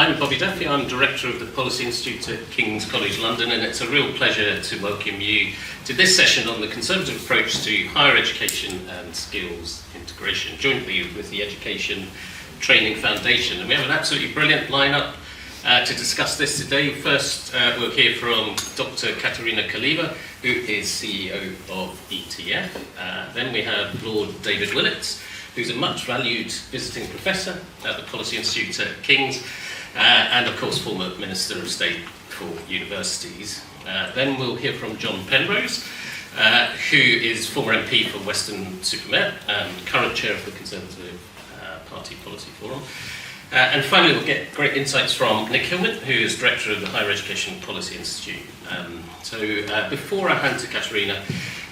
I'm Bobby Duffy. I'm Director of the Policy Institute at King's College London, and it's a real pleasure to welcome you to this session on the Conservative approach to higher education and skills integration, jointly with the Education Training Foundation. And we have an absolutely brilliant lineup to discuss this today. First, we'll hear from Dr. Katerina Kolyva, who is CEO of ETF. Then we have Lord David Willetts, who's a much valued visiting professor at the Policy Institute at King's, and of course former Minister of State for Universities. Then we'll hear from John Penrose, who is former MP for Weston-super-Mare and current chair of the Conservative Party Policy Forum. And finally, we'll get great insights from Nick Hillman, who is Director of the Higher Education Policy Institute. Before I hand to Katerina,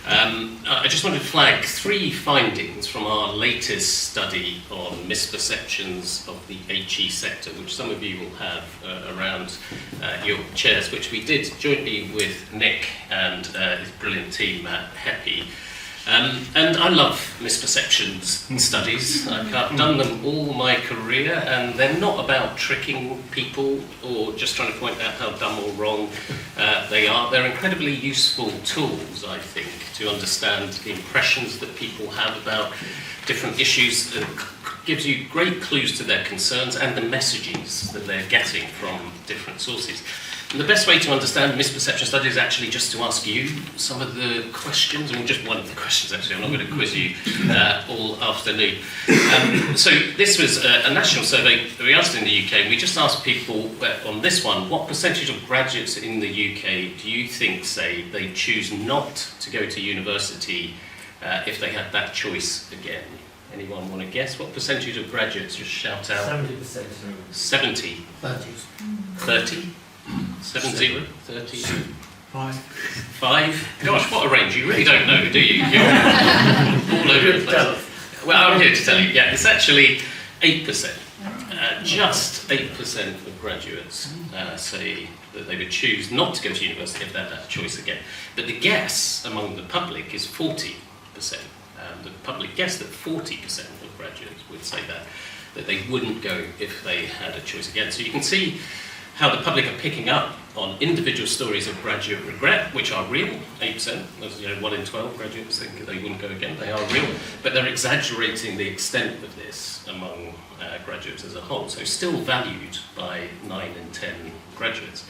I just wanted to flag three findings from our latest study on misperceptions of the HE sector, which some of you will have around your chairs, which we did jointly with Nick and his brilliant team at HEPI. And I love misperceptions studies. I've done them all my career, and they're not about tricking people or just trying to point out how dumb or wrong they are. They're incredibly useful tools, I think, to understand the impressions that people have about different issues. It gives you great clues to their concerns and the messages that they're getting from different sources. And the best way to understand misperception studies is actually just to ask you some of the questions, and just one of the questions actually, I'm not going to quiz you all afternoon. So this was a national survey that we asked in the UK, and we just asked people on this one, what percentage of graduates in the UK do you think say they choose not to go to university if they had that choice again? Anyone want to guess? What percentage of graduates? Just shout out. 70%. 70? 30. 30? 70? 30? 5. 5? Gosh, what a range. You really don't know, do you? You're all over the place. Well, I'm here to tell you, yeah, it's actually 8%. Just 8% of graduates say that they would choose not to go to university if they had that choice again. But the guess among the public is 40%. The public guess that 40% of graduates would say that they wouldn't go if they had a choice again. So you can see how the public are picking up on individual stories of graduate regret, which are real. 8%, that's 1 in 12 graduates think they wouldn't go again. They are real, but they're exaggerating the extent of this among graduates as a whole. So still valued by 9 in 10 graduates.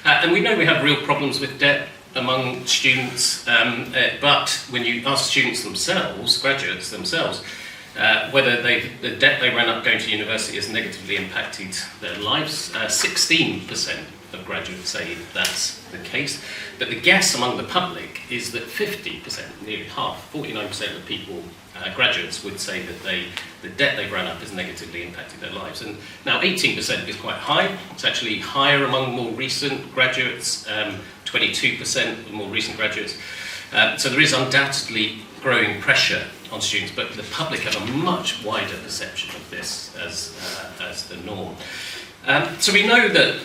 And we know we have real problems with debt among students, but when you ask students themselves, graduates themselves, whether the debt they ran up going to university has negatively impacted their lives, 16% of graduates say that's the case. But the guess among the public is that 50%, nearly half, 49% of people, graduates, would say that the debt they ran up has negatively impacted their lives. And now 18% is quite high. It's actually higher among more recent graduates, 22% of more recent graduates. So there is undoubtedly growing pressure on students, but the public have a much wider perception of this as the norm. So we know that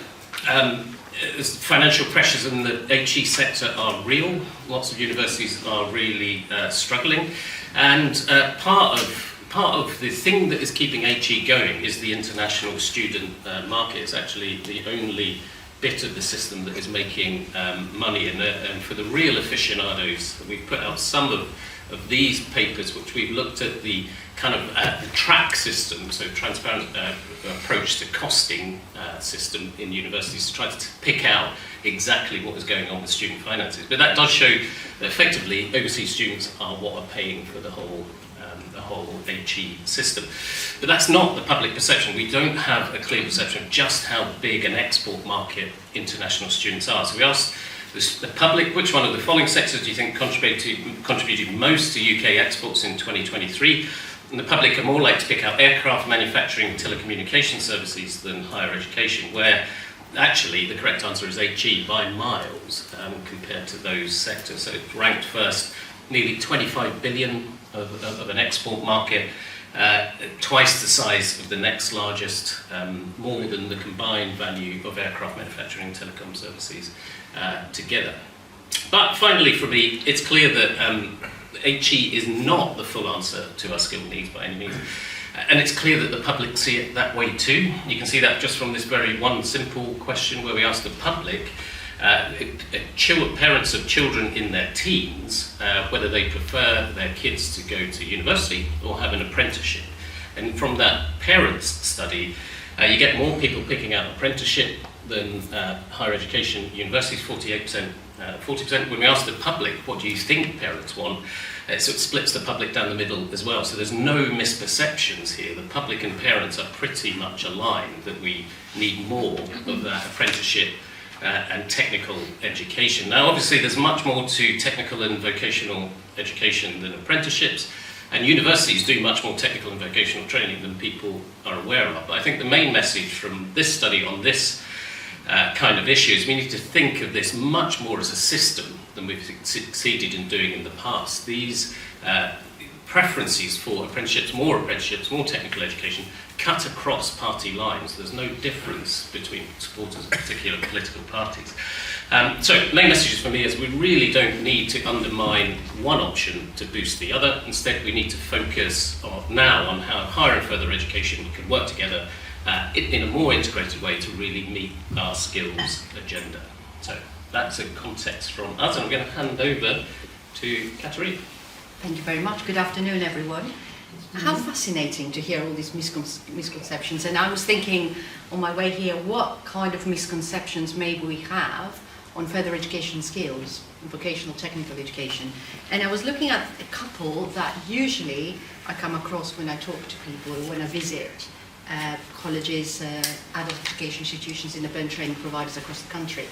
financial pressures in the HE sector are real. Lots of universities are really struggling, and part of the thing that is keeping HE going is the international student market. It's actually the only bit of the system that is making money, and for the real aficionados, we've put out some of these papers, which we've looked at the kind of the track system, so transparent approach to costing system in universities, to try to pick out exactly what was going on with student finances. But that does show that effectively overseas students are what are paying for the whole HE system. But that's not the public perception. We don't have a clear perception of just how big an export market international students are. So we asked the public, which one of the following sectors do you think contributed most to UK exports in 2023? And the public are more likely to pick out aircraft manufacturing and telecommunication services than higher education, where actually the correct answer is HE by miles compared to those sectors. So it ranked first, nearly 25 billion of an export market, twice the size of the next largest, more than the combined value of aircraft manufacturing and telecom services together. But finally, for me, it's clear that HE is not the full answer to our skill needs by any means. And it's clear that the public see it that way too. You can see that just from this very one simple question where we asked the public, parents of children in their teens, whether they prefer their kids to go to university or have an apprenticeship. And from that parents study, you get more people picking out apprenticeship than higher education universities, 48%. 40%. When we ask the public, what do you think parents want? So it splits the public down the middle as well. So there's no misperceptions here. The public and parents are pretty much aligned that we need more of that apprenticeship and technical education. Now, obviously, there's much more to technical and vocational education than apprenticeships, and universities do much more technical and vocational training than people are aware of. But I think the main message from this study on this kind of issues, we need to think of this much more as a system than we've succeeded in doing in the past. These preferences for apprenticeships, more technical education, cut across party lines. There's no difference between supporters of particular political parties. So, main messages for me is we really don't need to undermine one option to boost the other. Instead, we need to focus now on how higher and further education can work together in a more integrated way to really meet our skills agenda. So that's a context from us, and I'm going to hand over to Katerina. Thank you very much. Good afternoon, everyone. How fascinating to hear all these misconceptions. And I was thinking on my way here, what kind of misconceptions maybe we have on further education skills, vocational technical education. And I was looking at a couple that usually I come across when I talk to people, when I visit colleges, adult education institutions, independent training providers across the country.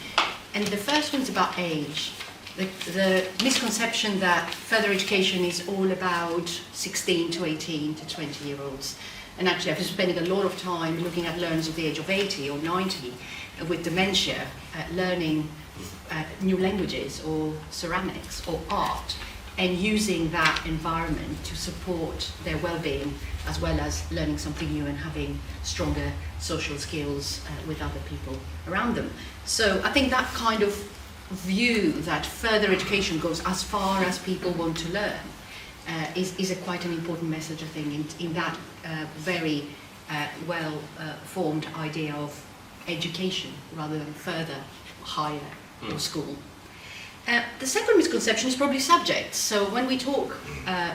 And the first one's about age. The misconception that further education is all about 16 to 18 to 20-year-olds. And actually I've been spending a lot of time looking at learners of the age of 80 or 90 with dementia, learning new languages or ceramics or art, and using that environment to support their well-being as well as learning something new and having stronger social skills with other people around them. So I think that kind of view that further education goes as far as people want to learn is quite an important message, I think, in that very well-formed idea of education rather than further, higher or school. The second misconception is probably subjects. So when we talk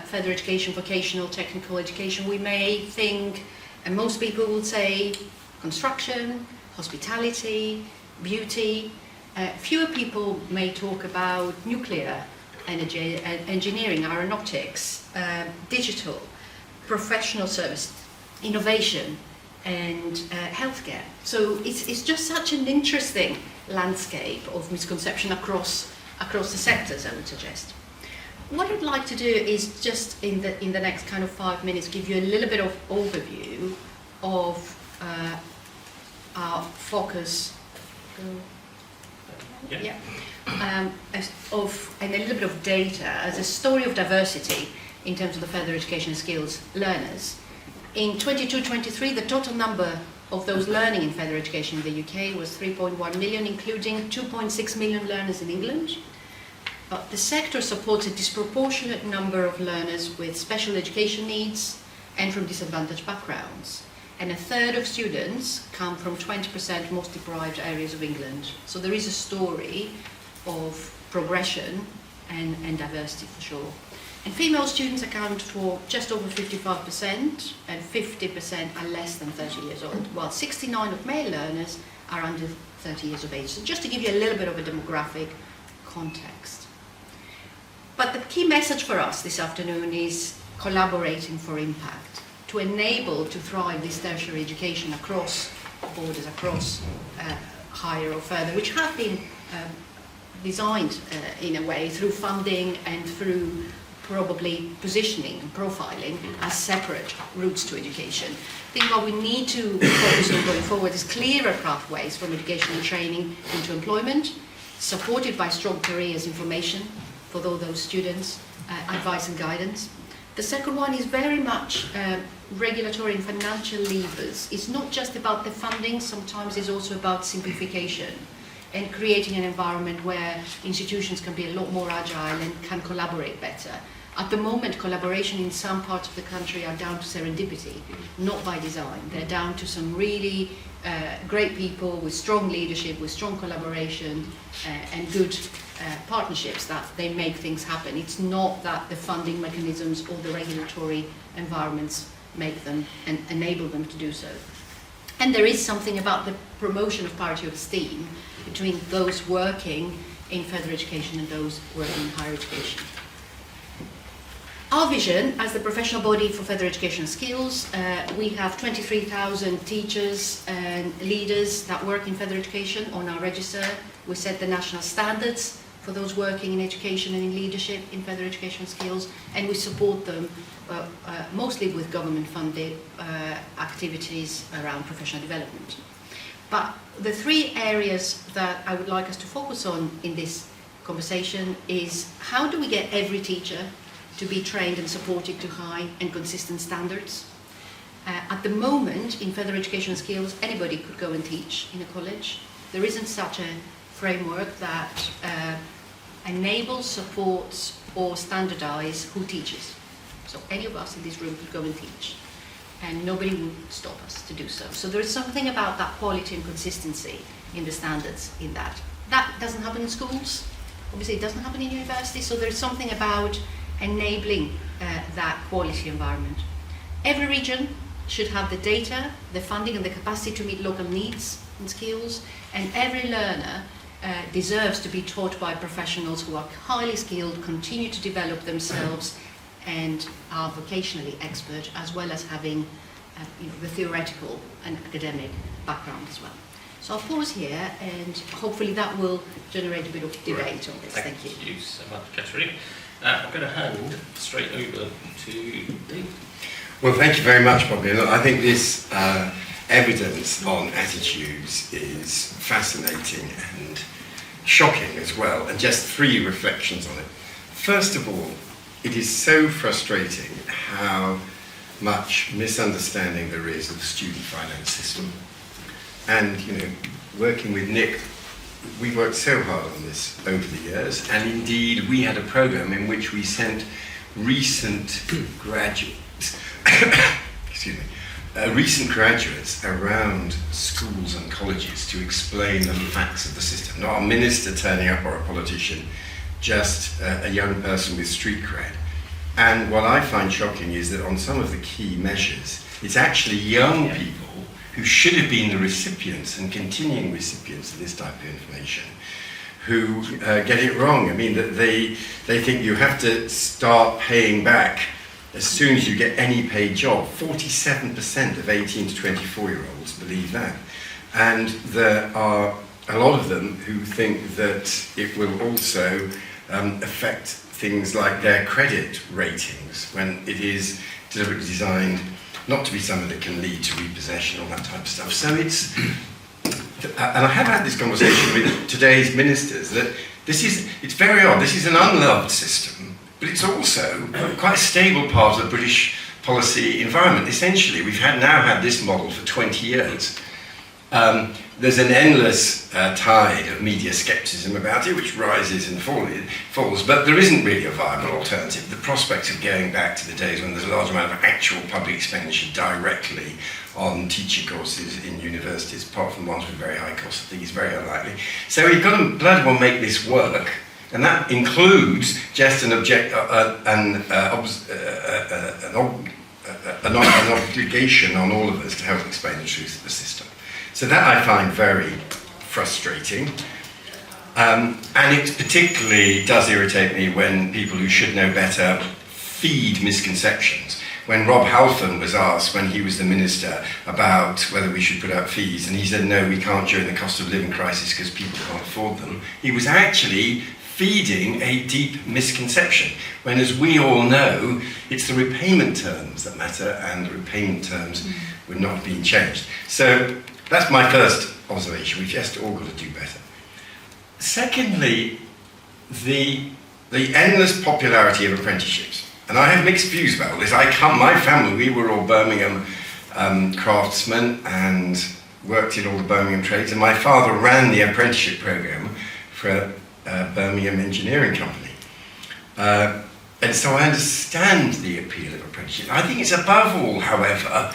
further education, vocational, technical education, we may think, and most people will say, construction, hospitality, beauty. Fewer people may talk about nuclear energy, engineering, aeronautics, digital, professional service, innovation, and healthcare. So it's just such an interesting landscape of misconception across the sectors, I would suggest. What I'd like to do is just in the next kind of 5 minutes give you a little bit of overview of our focus. And a little bit of data as a story of diversity in terms of the further education and skills learners. In 22-23, the total number of those learning in further education in the UK was 3.1 million, including 2.6 million learners in England. But the sector supports a disproportionate number of learners with special education needs and from disadvantaged backgrounds. And a third of students come from 20% most deprived areas of England. So there is a story of progression and diversity for sure. And female students account for just over 55%, and 50% are less than 30 years old, while 69% of male learners are under 30 years of age. So just to give you a little bit of a demographic context. But the key message for us this afternoon is collaborating for impact, to enable to thrive this tertiary education across borders, across higher or further, which have been designed in a way through funding and through probably positioning and profiling as separate routes to education. I think what we need to focus on going forward is clearer pathways from education and training into employment, supported by strong careers information for all those students, advice and guidance. The second one is very much regulatory and financial levers. It's not just about the funding, sometimes it's also about simplification and creating an environment where institutions can be a lot more agile and can collaborate better At the moment, collaboration in some parts of the country are down to serendipity, not by design. They're down to some really great people with strong leadership, with strong collaboration and good partnerships that they make things happen. It's not that the funding mechanisms or the regulatory environments make them and enable them to do so. And there is something about the promotion of parity of esteem between those working in further education and those working in higher education. Our vision, as the professional body for further education and skills, we have 23,000 teachers and leaders that work in further education on our register. We set the national standards for those working in education and in leadership in further education and skills, and we support them mostly with government-funded activities around professional development. But the three areas that I would like us to focus on in this conversation is how do we get every teacher to be trained and supported to high and consistent standards. At the moment, in further education and skills, anybody could go and teach in a college. There isn't such a framework that enables, supports, or standardize who teaches. So any of us in this room could go and teach, and nobody would stop us to do so. So there is something about that quality and consistency in the standards in that. That doesn't happen in schools. Obviously, it doesn't happen in universities, so there's something about enabling that quality environment. Every region should have the data, the funding and the capacity to meet local needs and skills, and every learner deserves to be taught by professionals who are highly skilled, continue to develop themselves, and are vocationally expert, as well as having the theoretical and academic background as well. So I'll pause here, and hopefully that will generate a bit of debate on this. Thank you. Thank you so much, Katerina. I'm going to hand straight over to Dave. Well, thank you very much, Bobby. And I think this evidence on attitudes is fascinating and shocking as well, and just three reflections on it. First of all, it is so frustrating how much misunderstanding there is of the student finance system. And, working with Nick, we worked so hard on this over the years, and indeed we had a program in which we sent recent graduates, recent graduates around schools and colleges to explain the facts of the system. Not a minister turning up or a politician, just a young person with street cred. And what I find shocking is that on some of the key measures, it's actually young people who should have been the recipients and continuing recipients of this type of information, who get it wrong. I mean, that they think you have to start paying back as soon as you get any paid job. 47% of 18 to 24-year-olds believe that. And there are a lot of them who think that it will also affect things like their credit ratings, when it is deliberately designed not to be something that can lead to repossession, all that type of stuff. So it's, and I have had this conversation with today's ministers, that it's very odd. This is an unloved system, but it's also quite a stable part of the British policy environment. Essentially, we've now had this model for 20 years. There's an endless tide of media scepticism about it, which rises and falls, but there isn't really a viable alternative. The prospect of going back to the days when there's a large amount of actual public expenditure directly on teaching courses in universities, apart from ones with very high costs, I think is very unlikely. So we've got to bloody well make this work, and that includes just an obligation on all of us to help explain the truth of the system. So that I find very frustrating, and it particularly does irritate me when people who should know better feed misconceptions. When Rob Halfon was asked, when he was the minister, about whether we should put out fees, and he said, no, we can't during the cost of living crisis because people can't afford them, he was actually feeding a deep misconception, when, as we all know, it's the repayment terms that matter, and the repayment terms were not being changed. So that's my first observation. We've just all got to do better. Secondly, the endless popularity of apprenticeships. And I have mixed views about all this. My family, we were all Birmingham craftsmen and worked in all the Birmingham trades. And my father ran the apprenticeship program for a Birmingham engineering company. And so I understand the appeal of apprenticeship. I think it's above all, however,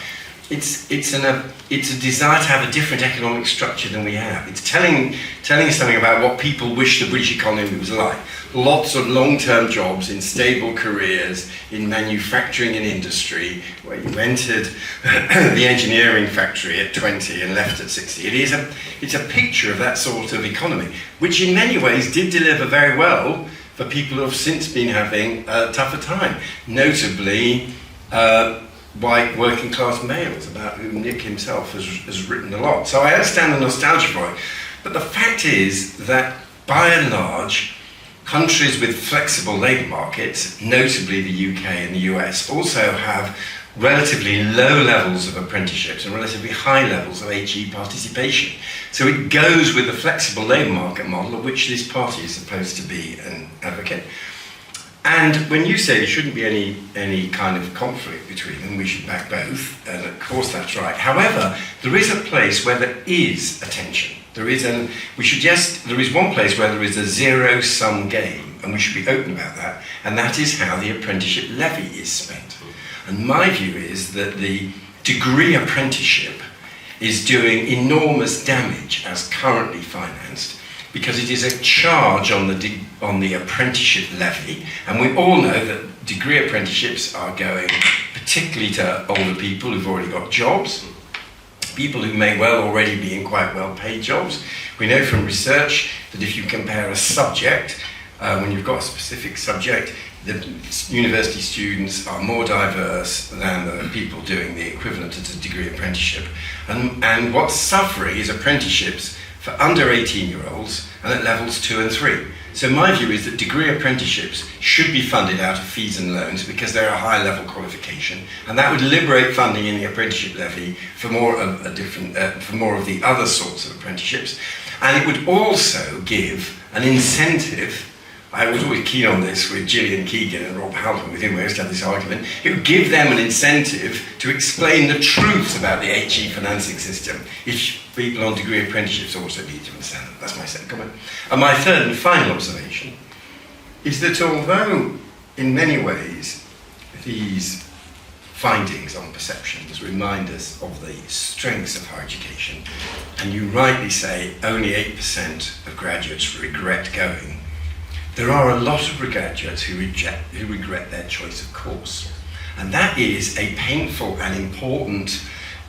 it's a desire to have a different economic structure than we have. It's telling us something about what people wish the British economy was like. Lots of long-term jobs in stable careers in manufacturing and industry, where you entered the engineering factory at 20 and left at 60. It's a picture of that sort of economy, which in many ways did deliver very well for people who have since been having a tougher time, notably white working class males, about whom Nick himself has written a lot. So I understand the nostalgia for it, but the fact is that by and large, countries with flexible labour markets, notably the UK and the US, also have relatively low levels of apprenticeships and relatively high levels of HE participation. So it goes with the flexible labour market model of which this party is supposed to be an advocate. And when you say there shouldn't be any kind of conflict between them, we should back both, and of course that's right. However, there is a place where there is a tension. There is one place where there is a zero-sum game, and we should be open about that, and that is how the apprenticeship levy is spent. And my view is that the degree apprenticeship is doing enormous damage as currently financed, because it is a charge on the apprenticeship levy, and we all know that degree apprenticeships are going particularly to older people who've already got jobs, people who may well already be in quite well-paid jobs. We know from research that if you compare a subject, when you've got a specific subject, the university students are more diverse than the people doing the equivalent of a degree apprenticeship. And what's suffering is apprenticeships for under 18-year-olds and at levels 2 and 3. So my view is that degree apprenticeships should be funded out of fees and loans because they're a high level qualification, and that would liberate funding in the apprenticeship levy for more of the other sorts of apprenticeships. And it would also give an incentive. I was always keen on this with Gillian Keegan and Rob Halpin, with whom we used to have this argument. It would give them an incentive to explain the truths about the HE financing system, if people on degree apprenticeships also need to understand that. That's my second comment. And my third and final observation is that although in many ways these findings on perceptions remind us of the strengths of higher education, and you rightly say only 8% of graduates regret going, there are a lot of graduates who regret their choice of course. And that is a painful and important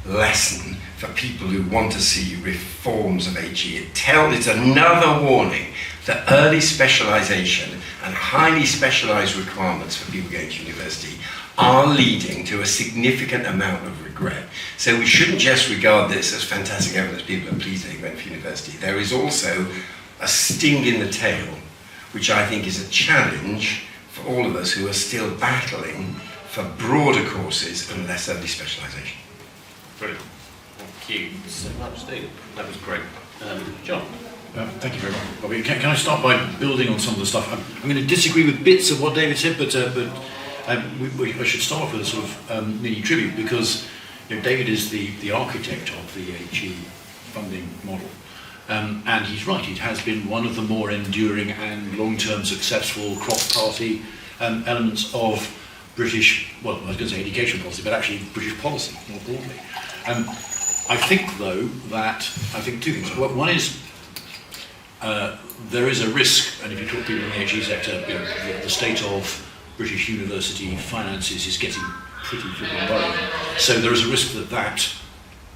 lesson for people who want to see reforms of HE. It's another warning that early specialisation and highly specialised requirements for people going to university are leading to a significant amount of regret. So we shouldn't just regard this as fantastic evidence people are pleased they went for university. There is also a sting in the tail, which I think is a challenge for all of us who are still battling for broader courses and less early specialisation. Brilliant. Thank you so much, Steve. That was great. John? Thank you very much, Bobby. Can I start by building on some of the stuff? I'm going to disagree with bits of what David said, but I should start off with a sort of mini tribute, because David is the architect of the HE funding model. And he's right, it has been one of the more enduring and long-term successful cross-party elements of British, well, I was going to say education policy, but actually British policy more broadly. I think, though, that, two things. One is, there is a risk, and if you talk to people in the HE sector, the state of British university finances is getting pretty worrying. So there is a risk that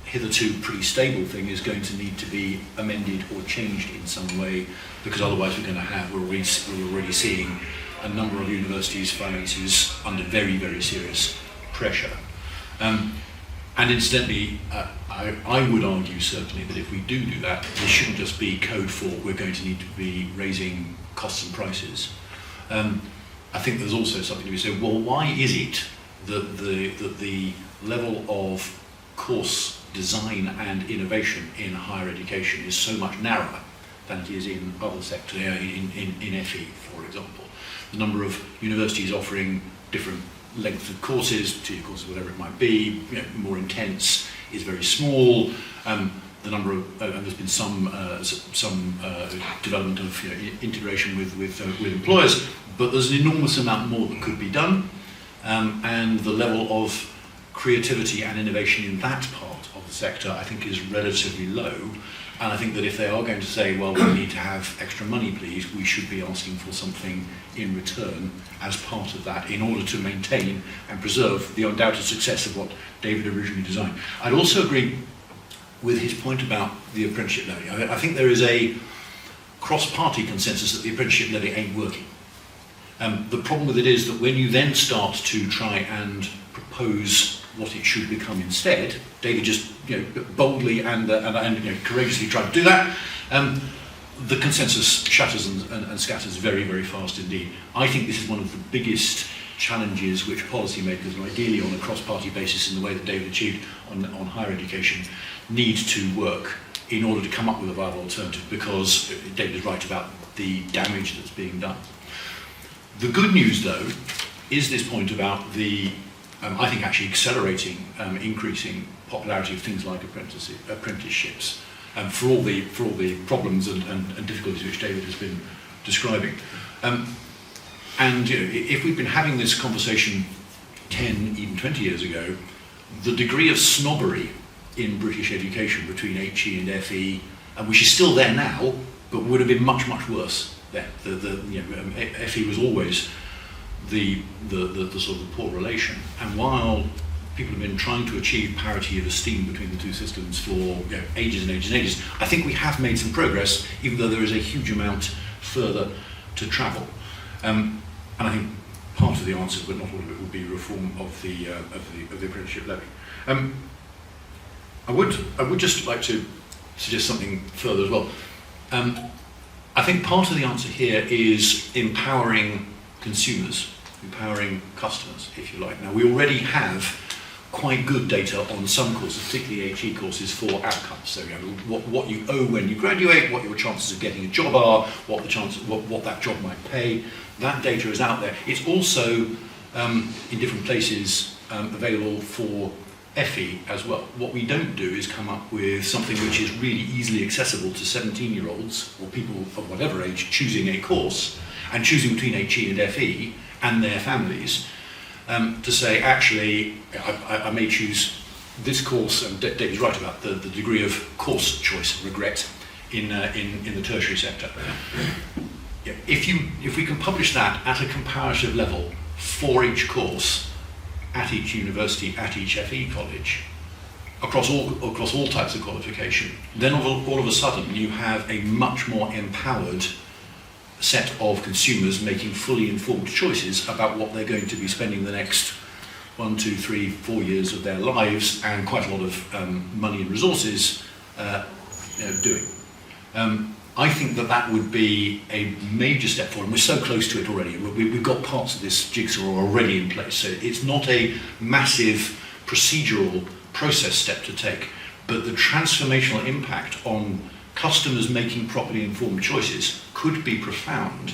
hitherto pretty stable thing is going to need to be amended or changed in some way, because otherwise we're already seeing a number of universities' finances under very, very serious pressure. And incidentally, I would argue certainly that if we do that, this shouldn't just be code for we're going to need to be raising costs and prices. I think there's also something to be said, well, why is it that the level of course design and innovation in higher education is so much narrower than it is in other sectors, in FE, for example? The number of universities offering different lengths of courses, 2 courses, whatever it might be, more intense, is very small. The number of, and there's been some development of integration with employers, but there's an enormous amount more that could be done, and the level of creativity and innovation in that part of the sector, I think, is relatively low. And I think that if they are going to say, well, we need to have extra money, please, we should be asking for something in return as part of that in order to maintain and preserve the undoubted success of what David originally designed. I'd also agree with his point about the apprenticeship levy. I think there is a cross-party consensus that the apprenticeship levy ain't working. The problem with it is that when you then start to try and propose what it should become instead, David just boldly and courageously tried to do that, the consensus shatters and scatters very, very fast indeed. I think this is one of the biggest challenges which policymakers, and ideally on a cross-party basis in the way that David achieved on higher education, need to work in order to come up with a viable alternative, because David is right about the damage that's being done. The good news, though, is this point about the I think actually accelerating, increasing popularity of things like apprenticeships, for all the problems and difficulties which David has been describing. And if we've been having this conversation 10, even 20 years ago, the degree of snobbery in British education between HE and FE, which is still there now, but would have been much, much worse then. FE was always the sort of poor relation, and while people have been trying to achieve parity of esteem between the two systems for ages and ages and ages, I think we have made some progress, even though there is a huge amount further to travel. And I think part of the answer, but not all of it, would be reform of the apprenticeship levy. I would just like to suggest something further as well. I think part of the answer here is empowering consumers, empowering customers, if you like. Now, we already have quite good data on some courses, particularly HE courses, for outcomes. So, what you owe when you graduate, what your chances of getting a job are, what that job might pay. That data is out there. It's also in different places available for FE as well. What we don't do is come up with something which is really easily accessible to 17-year-olds or people of whatever age choosing a course and choosing between HE and FE and their families, to say, actually, I may choose this course, and David's right about the degree of course choice regret in the tertiary sector. If we can publish that at a comparative level for each course, at each university, at each FE college, across all types of qualification, then all of a sudden you have a much more empowered set of consumers making fully informed choices about what they're going to be spending the next 1, 2, 3, 4 years of their lives, and quite a lot of money and resources doing. I think that would be a major step forward, and we're so close to it already. We've got parts of this jigsaw already in place, so it's not a massive procedural process step to take, but the transformational impact on customers making properly informed choices could be profound.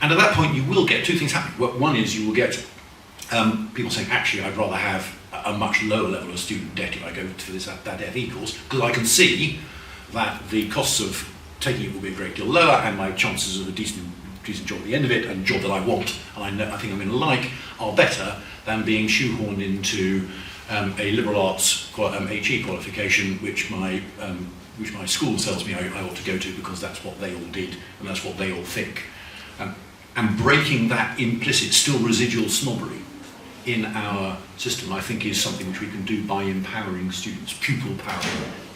And at that point you will get two things happening. One is you will get people saying, actually, I'd rather have a much lower level of student debt if I go for that FE course, because I can see that the costs of taking it will be a great deal lower, and my chances of a decent job at the end of it, and a job that I want and I think I'm going to like, are better than being shoehorned into a liberal arts HE qualification, which my school tells me I ought to go to because that's what they all did and that's what they all think. And breaking that implicit, still residual snobbery in our system, I think, is something which we can do by empowering students, pupil power,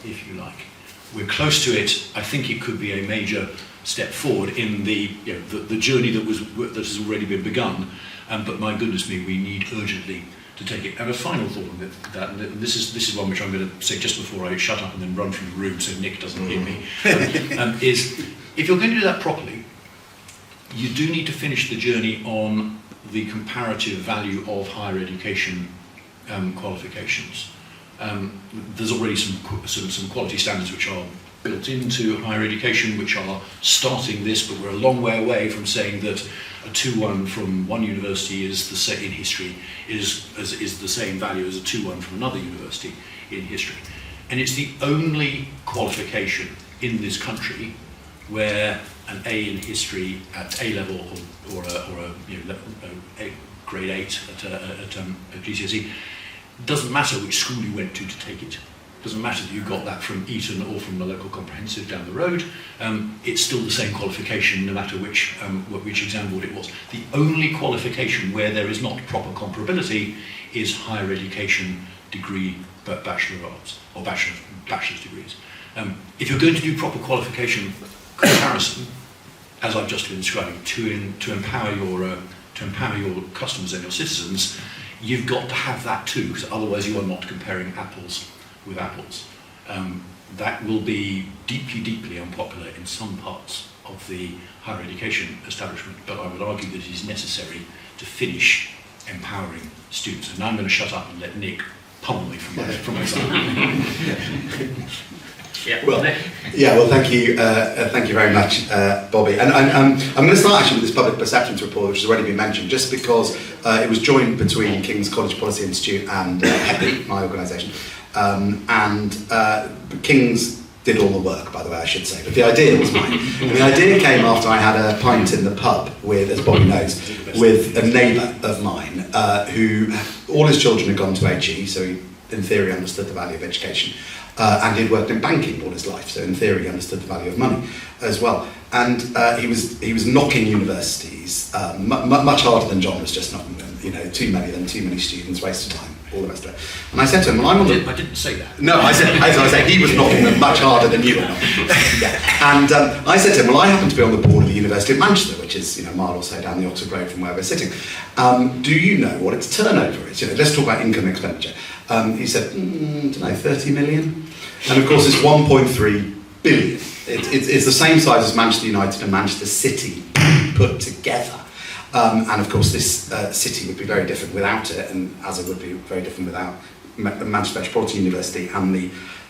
if you like. We're close to it. I think it could be a major step forward in the journey that has already been begun. But my goodness me, we need urgently to take it. And a final thought on that, and this is one which I'm going to say just before I shut up and then run from the room so Nick doesn't hear me, is if you're going to do that properly, you do need to finish the journey on the comparative value of higher education qualifications. There's already some quality standards which are built into higher education, which are starting this, but we're a long way away from saying that a 2-1 from one university is the same in history is the same value as a 2-1 from another university in history. And it's the only qualification in this country where an A in history at A level or a grade 8 at GCSE, doesn't matter which school you went to take it. Doesn't matter that you got that from Eton or from the local comprehensive down the road. It's still the same qualification no matter which exam board it was. The only qualification where there is not proper comparability is higher education degree, but Bachelor of Arts or bachelor's degrees. If you're going to do proper qualification comparison, as I've just been describing, to empower your customers and your citizens, you've got to have that too, because otherwise you are not comparing apples with apples. That will be deeply, deeply unpopular in some parts of the higher education establishment, but I would argue that it is necessary to finish empowering students. And now I'm going to shut up and let Nick pummel me from my side. Well, thank you very much, Bobby. And I'm going to start actually with this public perceptions report, which has already been mentioned, just because it was joined between King's College Policy Institute and HEPI, my organisation. King's did all the work, by the way, I should say, but the idea was mine. And the idea came after I had a pint in the pub with, as Bobby knows, with a neighbour of mine who, all his children had gone to HE, so he, in theory, understood the value of education. And he'd worked in banking all his life, so in theory he understood the value of money as well. And he was knocking universities much harder than John was just knocking them. You know, too many students, waste of time, all the rest of it. And I said to him, "Well, I didn't say that. No, I said he was knocking them much harder than you were knocking. Yeah. And I said to him, "Well, I happen to be on the board of the University of Manchester, which is a mile or so down the Oxford Road from where we're sitting. Do you know what its turnover is? Let's talk about income expenditure." He said, "Don't know, 30 million." And of course, it's 1.3 billion. It's the same size as Manchester United and Manchester City put together. And of course, this city would be very different without it, and as it would be very different without Manchester Metropolitan University and the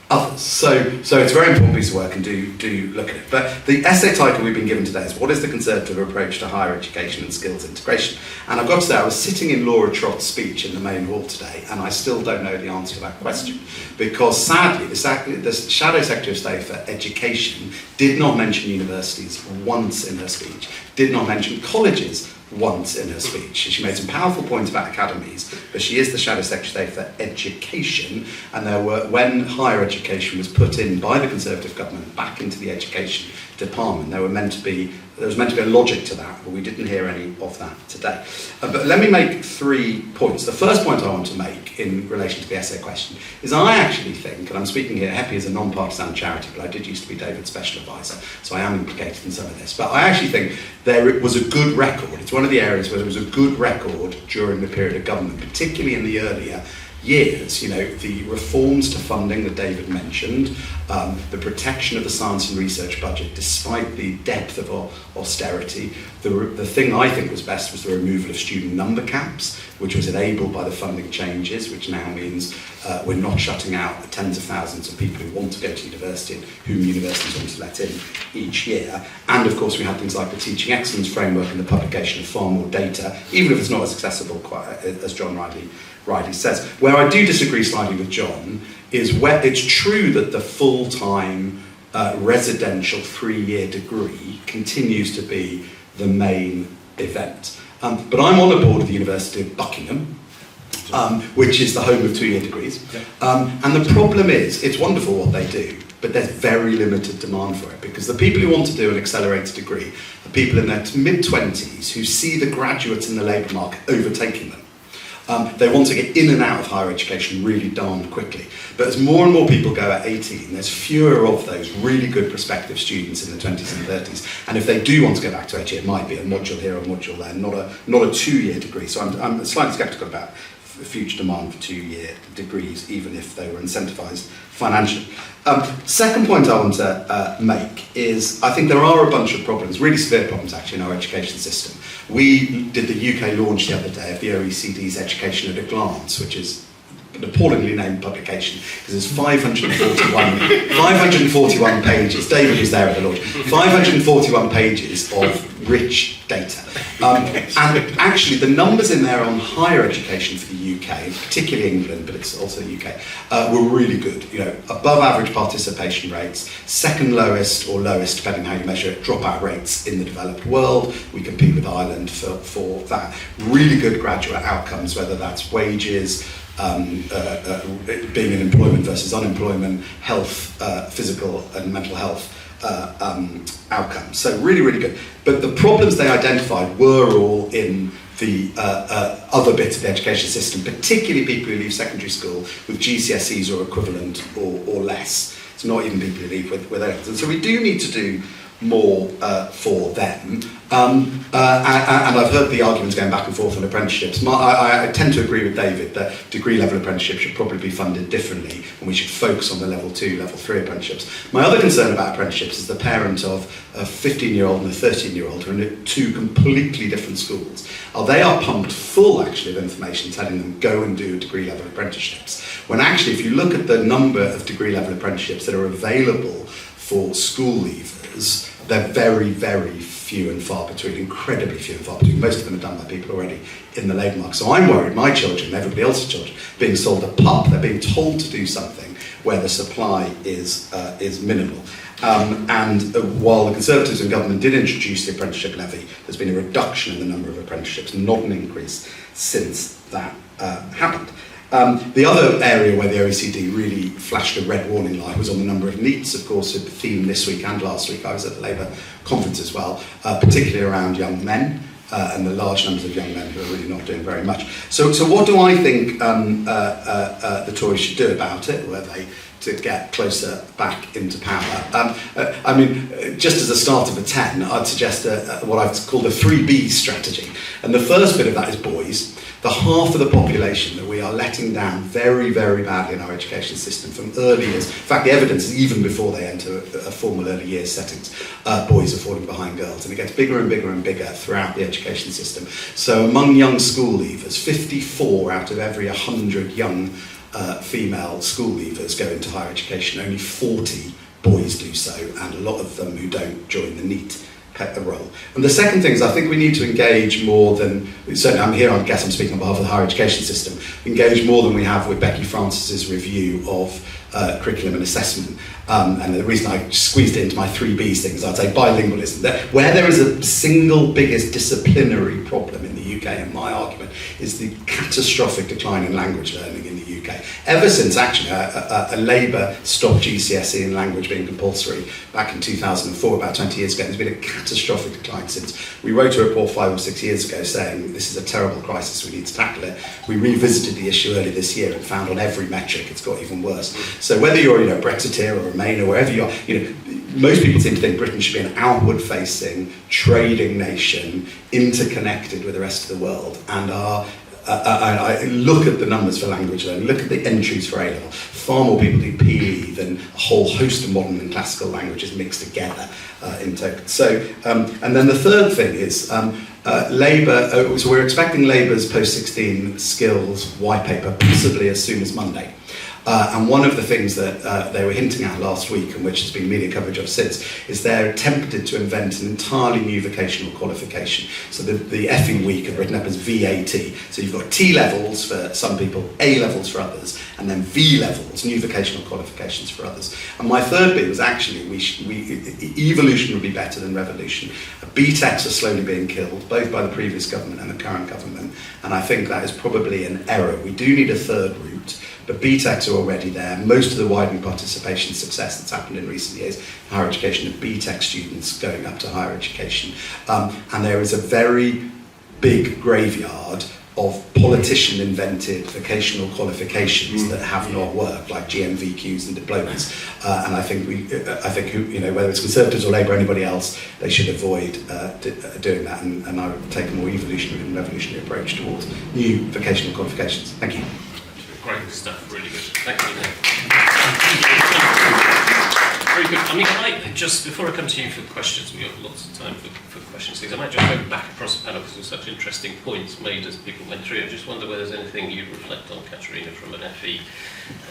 others. So it's a very important piece of work, and do look at it. But the essay title we've been given today is "What is the Conservative Approach to Higher Education and Skills Integration?" And I've got to say, I was sitting in Laura Trott's speech in the main hall today, and I still don't know the answer to that question, because sadly, the Shadow Secretary of State for Education did not mention universities once in her speech, did not mention colleges once in her speech. She made some powerful points about academies, but she is the Shadow Secretary for Education, and when higher education was put in by the Conservative government back into the Education Department, there was meant to be a logic to that, but we didn't hear any of that today. But let me make 3 points. The first point I want to make in relation to the essay question is I actually think, and I'm speaking here, HEPI is a non-partisan charity, but I did used to be David's special advisor, so I am implicated in some of this. But I actually think there was a good record. It's one of the areas where there was a good record during the period of government, particularly in the earlier years. The reforms to funding that David mentioned, the protection of the science and research budget despite the depth of austerity. The thing I think was best was the removal of student number caps, which was enabled by the funding changes, which now means we're not shutting out tens of thousands of people who want to go to university and whom universities want to let in each year. And of course we had things like the Teaching Excellence Framework and the publication of far more data, even if it's not as accessible as John rightly says. Where I do disagree slightly with John is where it's true that the full-time residential 3-year degree continues to be the main event. But I'm on the board of the University of Buckingham, which is the home of 2-year degrees. And the problem is, it's wonderful what they do, but there's very limited demand for it, because the people who want to do an accelerated degree are people in their mid-20s who see the graduates in the labour market overtaking them. They want to get in and out of higher education really darn quickly. But as more and more people go at 18, there's fewer of those really good prospective students in the 20s and 30s. And if they do want to go back to HE, it might be a module here or a module there, not a 2-year degree. So I'm slightly sceptical about future demand for 2-year degrees, even if they were incentivised financially. Second point I want to make is I think there are a bunch of problems, really severe problems actually, in our education system. We did the UK launch the other day of the OECD's Education at a Glance, which is an appallingly named publication, because there's 541 pages. David was there at the launch. 541 pages of rich data. And actually, the numbers in there on higher education for the UK, particularly England, but it's also UK, were really good. You know, above average participation rates, second lowest or lowest, depending on how you measure it, dropout rates in the developed world. We compete with Ireland for that. Really good graduate outcomes, whether that's wages, being in employment versus unemployment, health, physical and mental health outcomes. So really, really good. But the problems they identified were all in the other bits of the education system, particularly people who leave secondary school with GCSEs or equivalent or less. It's not even people who leave with A-levels. And so we do need to do more for them. And I've heard the arguments going back and forth on apprenticeships. I tend to agree with David that degree level apprenticeships should probably be funded differently, and we should focus on the level 2, level 3 apprenticeships. My other concern about apprenticeships is the parent of a 15-year-old and a 13-year-old who are in two completely different schools. They are pumped full actually of information telling them go and do degree level apprenticeships, when actually if you look at the number of degree level apprenticeships that are available for school leavers, they're very, very few and far between, incredibly few and far between. Most of them are done by people already in the labour market. So I'm worried my children, everybody else's children, being sold a pup. They're being told to do something where the supply is minimal. While the Conservatives in government did introduce the apprenticeship levy, there's been a reduction in the number of apprenticeships, not an increase since that happened. The other area where the OECD really flashed a red warning light was on the number of NEETs, of course, a theme this week and last week. I was at the Labour conference as well, particularly around young men and the large numbers of young men who are really not doing very much. So what do I think the Tories should do about it? Were they to get closer back into power? I mean, just as a start of a 10, I'd suggest what I've called a 3B strategy. And the first bit of that is boys. The half of the population that we are letting down very, very badly in our education system from early years. In fact, the evidence is even before they enter a formal early years settings, boys are falling behind girls, and it gets bigger and bigger and bigger throughout the education system. So among young school leavers, 54 out of every 100 young female school leavers go into higher education. Only 40 boys do so, and a lot of them who don't join the NEET role. And the second thing is I think we need to engage more than, certainly I'm here, I guess I'm speaking on behalf of the higher education system, engage more than we have with Becky Francis's review of curriculum and assessment. And the reason I squeezed it into my 3Bs thing is I'd say bilingualism. Where there is a single biggest disciplinary problem in the UK, and my argument, is the catastrophic decline in language learning in the UK. Ever since actually a Labour stopped GCSE in language being compulsory back in 2004, about 20 years ago, there's been a catastrophic decline since. We wrote a report 5 or 6 years ago saying this is a terrible crisis, we need to tackle it. We revisited the issue earlier this year and found on every metric it's got even worse. So whether you're a Brexiteer or Remain or wherever you are, most people seem to think Britain should be an outward-facing trading nation, interconnected with the rest of the world, and I look at the numbers for language learning, look at the entries for A-level. Far more people do PE than a whole host of modern and classical languages mixed together in total. So, and then the third thing is Labour. So we're expecting Labour's post-16 skills white paper possibly as soon as Monday. And one of the things that they were hinting at last week, and which has been media coverage of since, is they're attempted to invent an entirely new vocational qualification. So the FE week are written up as VAT. So you've got T levels for some people, A levels for others, and then V levels, new vocational qualifications for others. And my third bit was actually evolution would be better than revolution. BTECs are slowly being killed, both by the previous government and the current government, and I think that is probably an error. We do need a third route. But BTECs are already there. Most of the widening participation success that's happened in recent years in higher education of BTEC students going up to higher education. And there is a very big graveyard of politician-invented vocational qualifications that have not worked, like GMVQs and diplomas. And I think whether it's Conservatives or Labour or anybody else, they should avoid doing that. And I would take a more evolutionary and revolutionary approach towards new vocational qualifications. Thank you. Great stuff, really good. Thank you. Very good. I mean, just before I come to you for questions, we've got lots of time for questions. I might just go back across the panel because there's such interesting points made as people went through. I just wonder whether there's anything you'd reflect on, Katerina, from an FE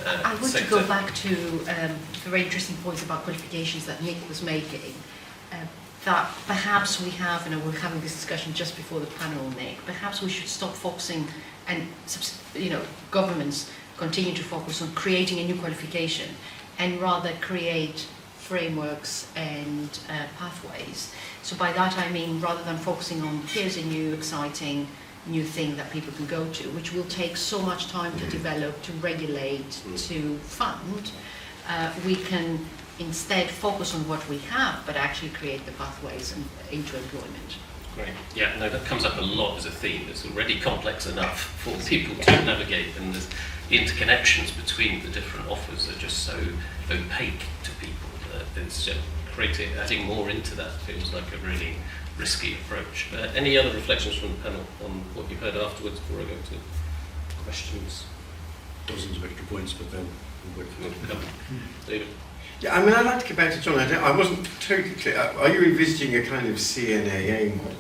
I want sector. to go back to the very interesting points about qualifications that Nick was making. That perhaps we have, and we're having this discussion just before the panel, Nick, perhaps we should stop focusing, and governments continue to focus on creating a new qualification and rather create frameworks and pathways. So by that I mean, rather than focusing on here's a new exciting new thing that people can go to, which will take so much time to develop, to regulate, to fund, we can instead focus on what we have, but actually create the pathways into employment. Great. Yeah, no, that comes up a lot as a theme. It's already complex enough for people to navigate, and the interconnections between the different offers are just so opaque to people. It's adding more into that feels like a really risky approach. Any other reflections from the panel on what you've heard afterwards before I go to questions? Dozens of extra points, but then we'll wait for them. David? Yeah, I mean, I'd like to go back to John. I wasn't totally clear. Are you envisaging a kind of CNAA model?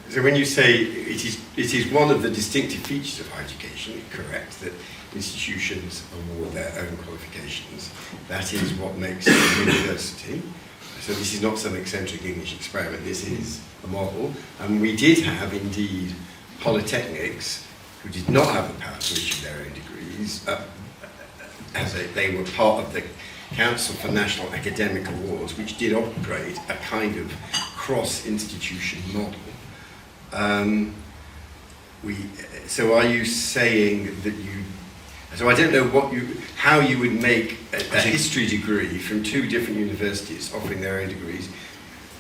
So when you say it is one of the distinctive features of higher education, correct, that institutions award their own qualifications. That is what makes it a university. So this is not some eccentric English experiment. This is a model. And we did have, indeed, polytechnics who did not have the power to issue their own degrees, they were part of the Council for National Academic Awards, which did operate a kind of cross-institution model. So are you saying that you... So I don't know how you would make a history degree from two different universities offering their own degrees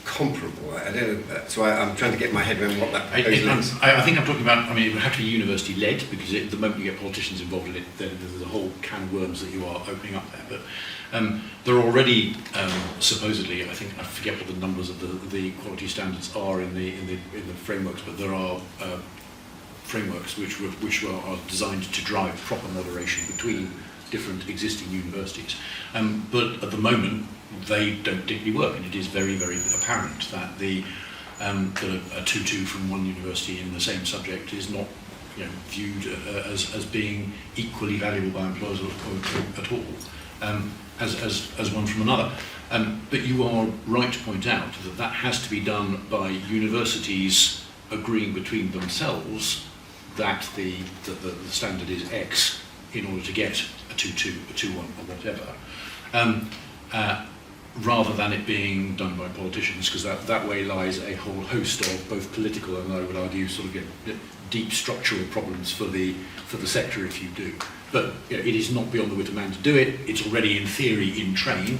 comparable. I don't know. So I'm trying to get my head around what that proposal is. I think I'm talking about, I mean, it would have to be university-led, because the moment you get politicians involved in it, then there's a whole can of worms that you are opening up there. But there are already, supposedly, I think, I forget what the numbers of the quality standards are in the frameworks, but there are frameworks which are designed to drive proper moderation between different existing universities. But at the moment, they don't particularly work, and it is very, very apparent that a 2-2 from one university in the same subject is not viewed as being equally valuable by employers at all, as one from another. But you are right to point out that has to be done by universities agreeing between themselves that the standard is X in order to get a 2-2, a 2-1, or whatever. Rather than it being done by politicians, because that way lies a whole host of both political and, I would argue, sort of deep structural problems for the sector if you do. But it is not beyond the wit of man to do it. It's already in theory in train.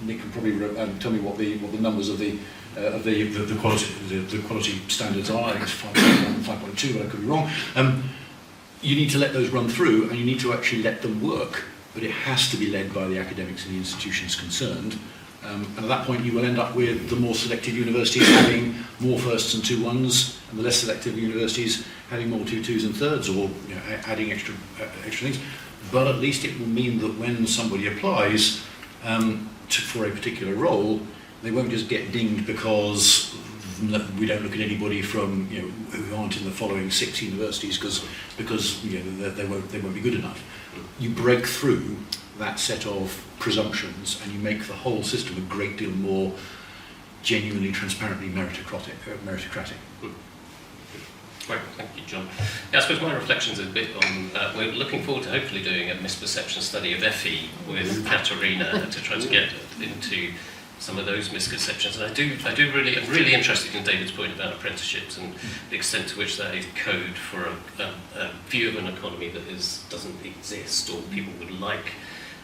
Nick can probably tell me what the numbers of the quality standards are. I think it's 5.1, 5.2, but I could be wrong. You need to let those run through, and you need to actually let them work. But it has to be led by the academics and the institutions concerned. And at that point, you will end up with the more selective universities having more firsts and 2-1s, and the less selective universities having more 2-2s and 3rds, or adding extra things. But at least it will mean that when somebody applies for a particular role, they won't just get dinged because we don't look at anybody from who aren't in the following 6 universities because they won't be good enough. You break through that set of presumptions and you make the whole system a great deal more genuinely, transparently meritocratic. Great, thank you, John. Yeah, I suppose my reflections are a bit on, we're looking forward to hopefully doing a misperception study of FE with Katerina to try to get into some of those misconceptions. And I'm really interested in David's point about apprenticeships and the extent to which that is code for a view of an economy that doesn't exist or people would like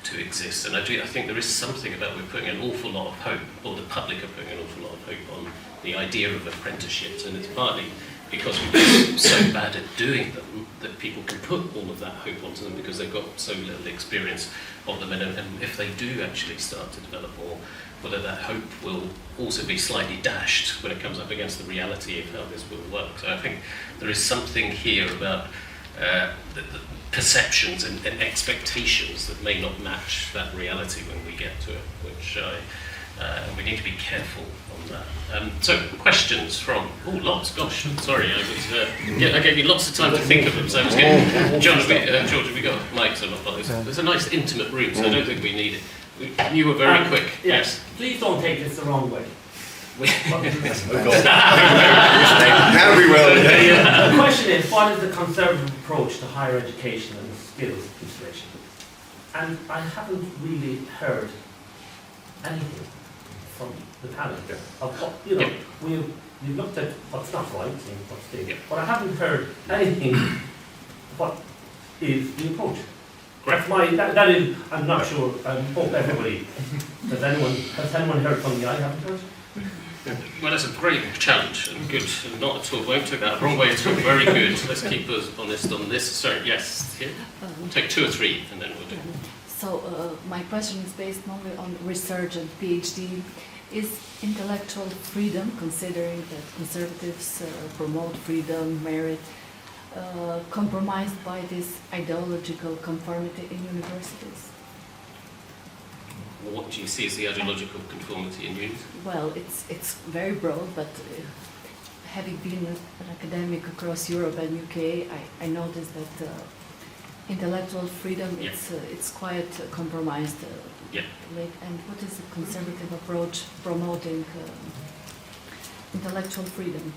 to exist. And I think there is something about we're putting an awful lot of hope, or the public are putting an awful lot of hope on the idea of apprenticeships, and it's partly because we've been so bad at doing them that people can put all of that hope onto them because they've got so little experience of them, and if they do actually start to develop more, whether that hope will also be slightly dashed when it comes up against the reality of how this will work. So I think there is something here about perceptions and expectations that may not match that reality when we get to it, which we need to be careful on that. So, questions from, lots, gosh, I'm sorry, I gave you lots of time to think of them, so I was getting, George, have we got mics or not? There's a nice intimate room, so I don't think we need it. You were very quick, yes. Please don't take this the wrong way. Now we will. The question is, what is the Conservative approach to higher education and skills integration? And I haven't really heard anything from the panel of what, we've looked at what's not right and what's doing, but I haven't heard anything what is the approach. That's that is, I'm not sure, I hope everybody, has anyone heard something I haven't heard? Well, that's a great challenge and good, and not at all, won't take that wrong way at all, very good. Let's keep us honest on this. Sorry, yes, here. We'll take 2 or 3 and then we'll do. So my question is based mainly on research and PhD. Is intellectual freedom, considering that conservatives promote freedom, merit, compromised by this ideological conformity in universities? What do you see as the ideological conformity in youth? Well, it's very broad, but having been an academic across Europe and UK, I noticed that intellectual freedom it's quite compromised. And what is the conservative approach promoting intellectual freedom?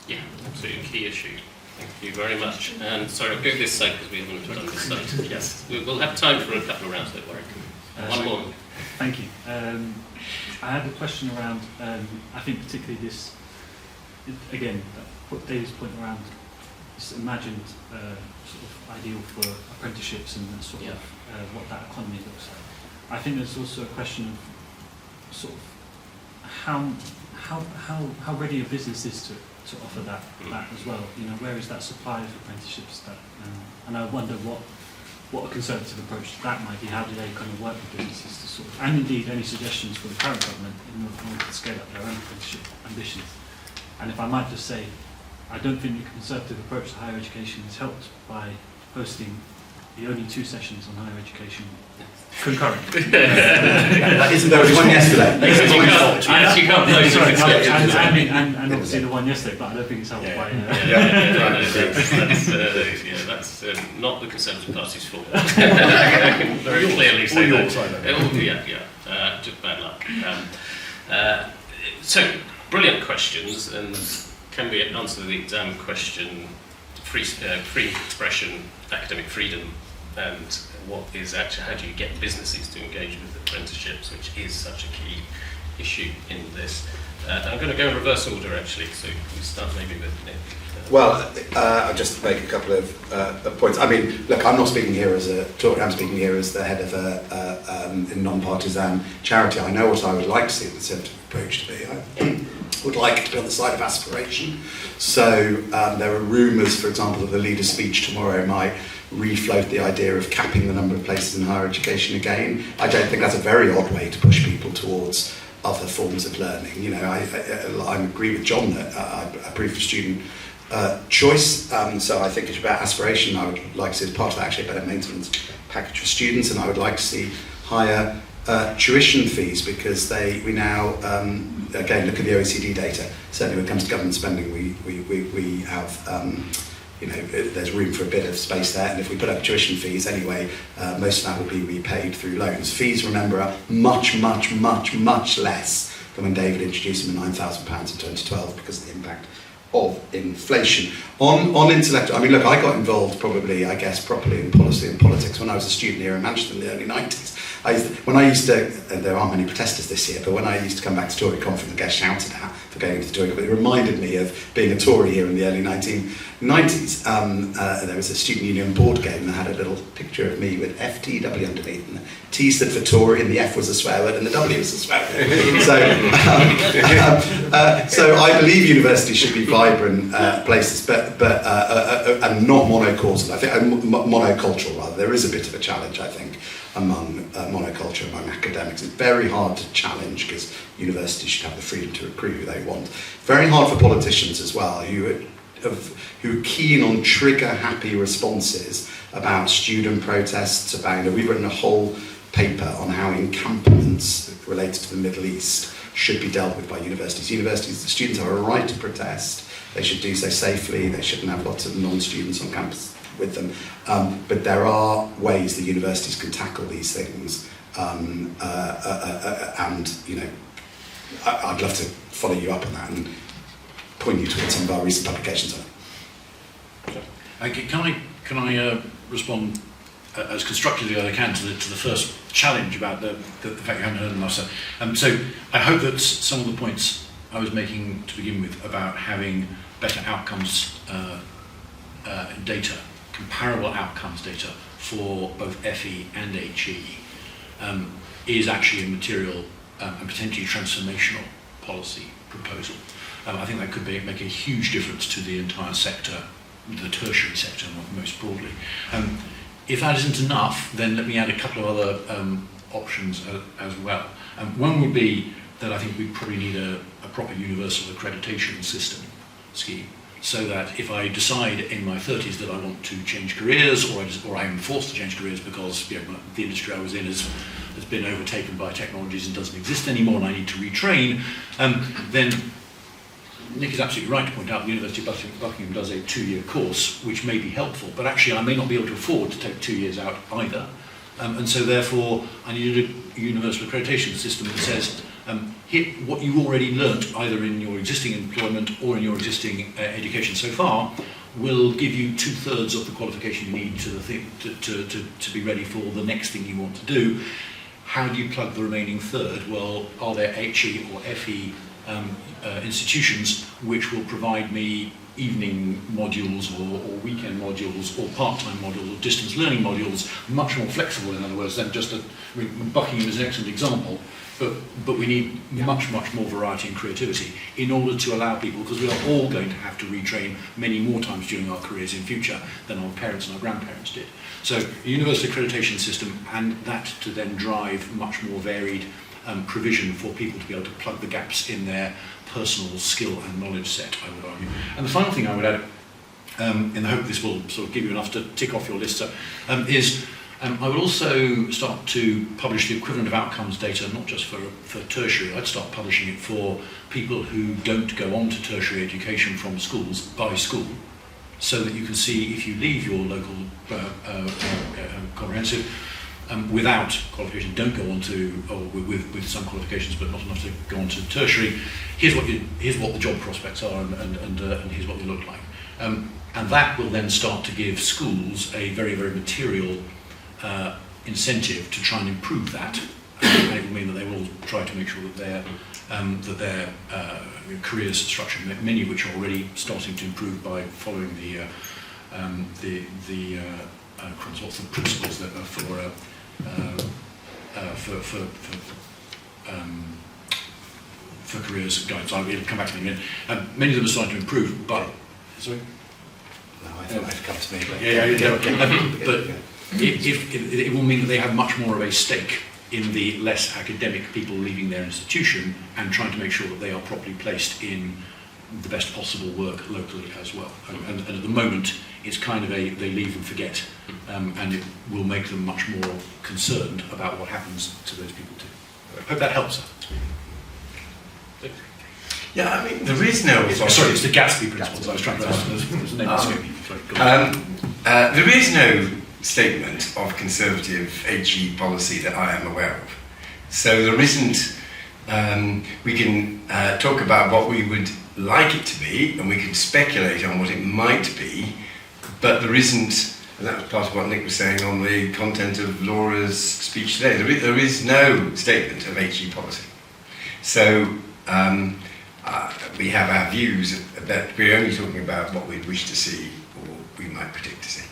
Yeah, absolutely key issue. Thank you very much. And sorry, I'll go this side because we haven't done this side. Yes, we'll have time for a couple of rounds, don't worry. One more. Thank you. I had a question around, I think particularly this, again, what David's point around this imagined sort of ideal for apprenticeships and sort of what that economy looks like. I think there's also a question of sort of how ready a business is to offer that as well. Where is that supply of apprenticeships that, and I wonder what a conservative approach to that might be. How do they kind of work with businesses to sort of, and indeed any suggestions for the current government in order to scale up their own apprenticeship ambitions. And if I might just say, I don't think the conservative approach to higher education is helped by hosting the only 2 sessions on higher education concurrently. Isn't there was one yesterday? You can't post it. And obviously the one yesterday, but I don't think it's helped by... That's not the Conservative Party's fault. I can very clearly say that. Just bad luck. So, brilliant questions, and can we answer the exam question, free expression, academic freedom, and what is actually, how do you get businesses to engage with apprenticeships, which is such a key issue in this. I'm going to go in reverse order actually, so we start maybe with Nick. Well, I'll just make a couple of points. I mean, look, I'm not speaking here as a talker, I'm speaking here as the head of a non-partisan charity. I know what I would like to see the Conservative approach to be. I would like it to be on the side of aspiration. So there are rumours, for example, that the leader's speech tomorrow might refloat the idea of capping the number of places in higher education again. I don't think that's a very odd way to push people towards other forms of learning. I agree with John that I approve of student choice, so I think it's about aspiration. I would like to see as part of that actually a better maintenance package for students, and I would like to see higher tuition fees, because we now again look at the OECD data. Certainly when it comes to government spending, we have there's room for a bit of space there, and if we put up tuition fees anyway, most of that will be repaid through loans. Fees, remember, are much less than when David introduced them at £9,000 in 2012 because of the impact of inflation. On intellectual, I mean, look, I got involved probably, I guess, properly in policy and politics when I was a student here in Manchester in the early 90s. When I used to, and there aren't many protesters this year, but when I used to come back to Tory conference and get shouted at for going into the Tory conference, it reminded me of being a Tory here in the early 1990s. There was a student union board game that had a little picture of me with FTW underneath, and the T stood for Tory, and the F was a swear word, and the W was a swear word. So I believe universities should be vibrant places, but and not monocultural. I think monocultural rather. There is a bit of a challenge, I think, among monoculture, among academics. It's very hard to challenge because universities should have the freedom to recruit who they want. Very hard for politicians as well, who who are keen on trigger-happy responses about student protests, about, we've written a whole paper on how encampments related to the Middle East should be dealt with by universities. Universities, the students have a right to protest. They should do so safely. They shouldn't have lots of non-students on campus with them. But there are ways that universities can tackle these things. And, I'd love to follow you up on that and point you towards some of our recent publications on it. Can I respond as constructively as I can to the first challenge about the fact you haven't heard enough? So I hope that some of the points I was making to begin with about having better outcomes data, comparable outcomes data for both FE and HE is actually a material and potentially transformational policy proposal. I think that could make a huge difference to the entire sector, the tertiary sector most broadly. If that isn't enough, then let me add a couple of other options as well. One would be that I think we probably need a proper universal accreditation scheme, so that if I decide in my 30s that I want to change careers, or I am forced to change careers because the industry I was in has been overtaken by technologies and doesn't exist anymore, and I need to retrain, then Nick is absolutely right to point out the University of Buckingham does a 2-year course, which may be helpful, but actually I may not be able to afford to take 2 years out either. And so therefore I needed a universal accreditation system that says, what you already learnt either in your existing employment or in your existing education so far will give you 2/3 of the qualification you need to be ready for the next thing you want to do. How do you plug the remaining third? Well, are there HE or FE institutions which will provide me evening modules or weekend modules or part-time modules or distance learning modules, much more flexible, in other words, than just Buckingham is an excellent example, but we need much more variety and creativity in order to allow people, because we are all going to have to retrain many more times during our careers in future than our parents and our grandparents did. So a universal accreditation system, and that to then drive much more varied provision for people to be able to plug the gaps in their personal skill and knowledge set, I would argue. And the final thing I would add, in the hope this will sort of give you enough to tick off your list, is I would also start to publish the equivalent of outcomes data, not just for tertiary. I'd start publishing it for people who don't go on to tertiary education from schools by school, so that you can see if you leave your local comprehensive without qualification, don't go on to, or with some qualifications but not enough to go on to tertiary, here's what the job prospects are and here's what they look like. And that will then start to give schools a very, very material incentive to try and improve that. And it will mean that they will try to make sure that their careers structure, many of which are already starting to improve by following the principles that are for careers guidance. I'll come back to them in a minute. Many of them are starting to improve, but sorry. No, I thought it'd come to me. But but it will mean that they have much more of a stake in the less academic people leaving their institution and trying to make sure that they are properly placed in the best possible work locally as well. And at the moment, it's kind of they leave and forget, and it will make them much more concerned about what happens to those people too. I hope that helps. Yeah, I mean, there is no... Sorry, it's the Gatsby principles I was trying to there is no statement of conservative HE policy that I am aware of. So there isn't... we can talk about what we would like it to be, and we can speculate on what it might be, but there isn't, and that was part of what Nick was saying on the content of Laura's speech today, there is no statement of HE policy. So we have our views, but we're only talking about what we'd wish to see, or we might predict to see.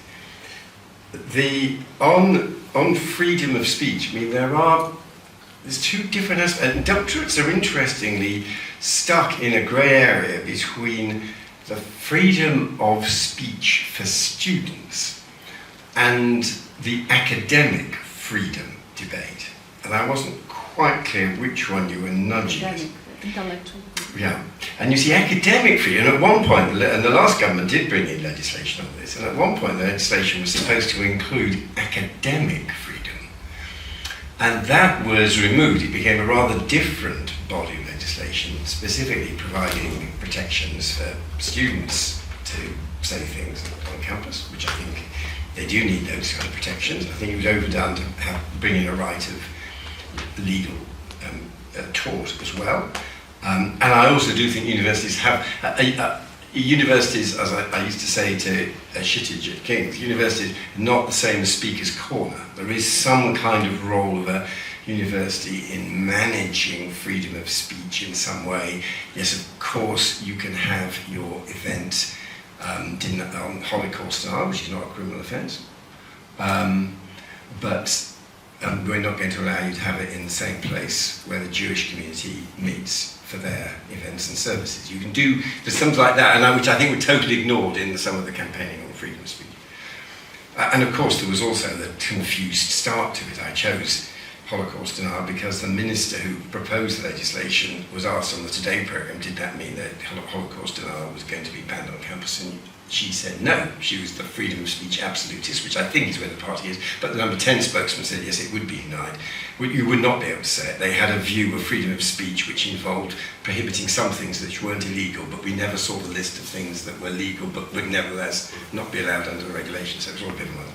On freedom of speech, I mean, there's two different aspects, and doctorates are interestingly stuck in a grey area between the freedom of speech for students and the academic freedom debate. And I wasn't quite clear which one you were nudging. Academic, intellectual. Yeah, and you see academic freedom, at one point, and the last government did bring in legislation on this, and at one point the legislation was supposed to include academic freedom. And that was removed. It became a rather different body of legislation, specifically providing protections for students to say things on campus, which I think they do need those kind of protections. I think it was overdone to bring in a right of legal tort as well. And I also do think universities have, universities, as I used to say to Shittage at King's, universities are not the same as Speaker's Corner. There is some kind of role of a university in managing freedom of speech in some way. Yes, of course, you can have your event on Holocaust Hour, which is not a criminal offence. But we're not going to allow you to have it in the same place where the Jewish community meets for their events and services. You can do, there's something like that, and which I think were totally ignored in some of the campaigning on freedom of speech. And of course there was also the confused start to it. I chose Holocaust Denial because the minister who proposed the legislation was asked on the Today programme, did that mean that Holocaust Denial was going to be banned on campus? And she said no. She was the freedom of speech absolutist, which I think is where the party is. But the number 10 spokesman said yes, it would be denied. You would not be able to say it. They had a view of freedom of speech which involved prohibiting some things that weren't illegal, but we never saw the list of things that were legal but would nevertheless not be allowed under the regulations. So it was all a bit of a muddle.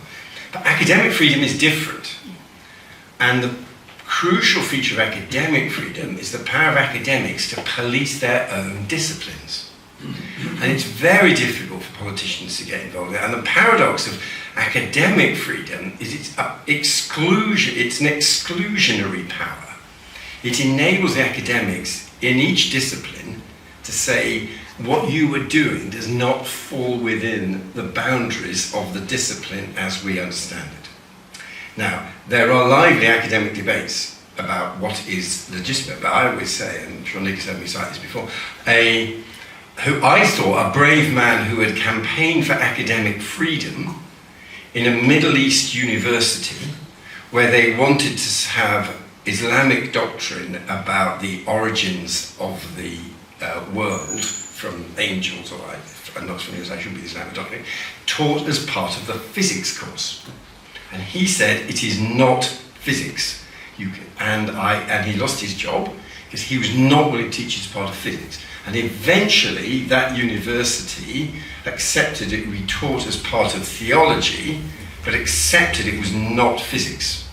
But academic freedom is different. And the crucial feature of academic freedom is the power of academics to police their own disciplines. And it's very difficult for politicians to get involved in it. And the paradox of academic freedom is it's an exclusionary power. It enables the academics in each discipline to say what you are doing does not fall within the boundaries of the discipline as we understand it. Now, there are lively academic debates about what is legitimate, but I always say, and Nick has heard me cite this before, who I thought a brave man who had campaigned for academic freedom in a Middle East university where they wanted to have Islamic doctrine about the origins of the world from angels, or I'm not familiar with that, should be Islamic doctrine, taught as part of the physics course. And he said it is not physics. And he lost his job because he was not willing to teach as part of physics. And eventually that university accepted it would be taught as part of theology, but accepted it was not physics.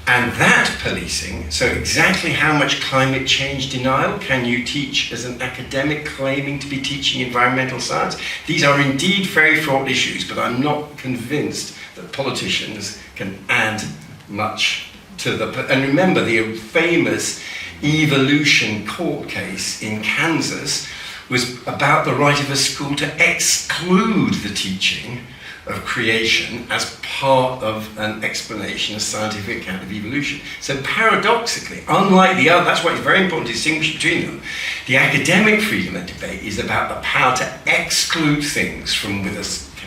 And that policing, so exactly how much climate change denial can you teach as an academic claiming to be teaching environmental science? These are indeed very fraught issues, but I'm not convinced that politicians can add much to the... And remember the famous evolution court case in Kansas was about the right of a school to exclude the teaching of creation as part of an explanation, a scientific account of evolution. So paradoxically, unlike the other, that's why it's very important to distinguish between them, the academic freedom of debate is about the power to exclude things from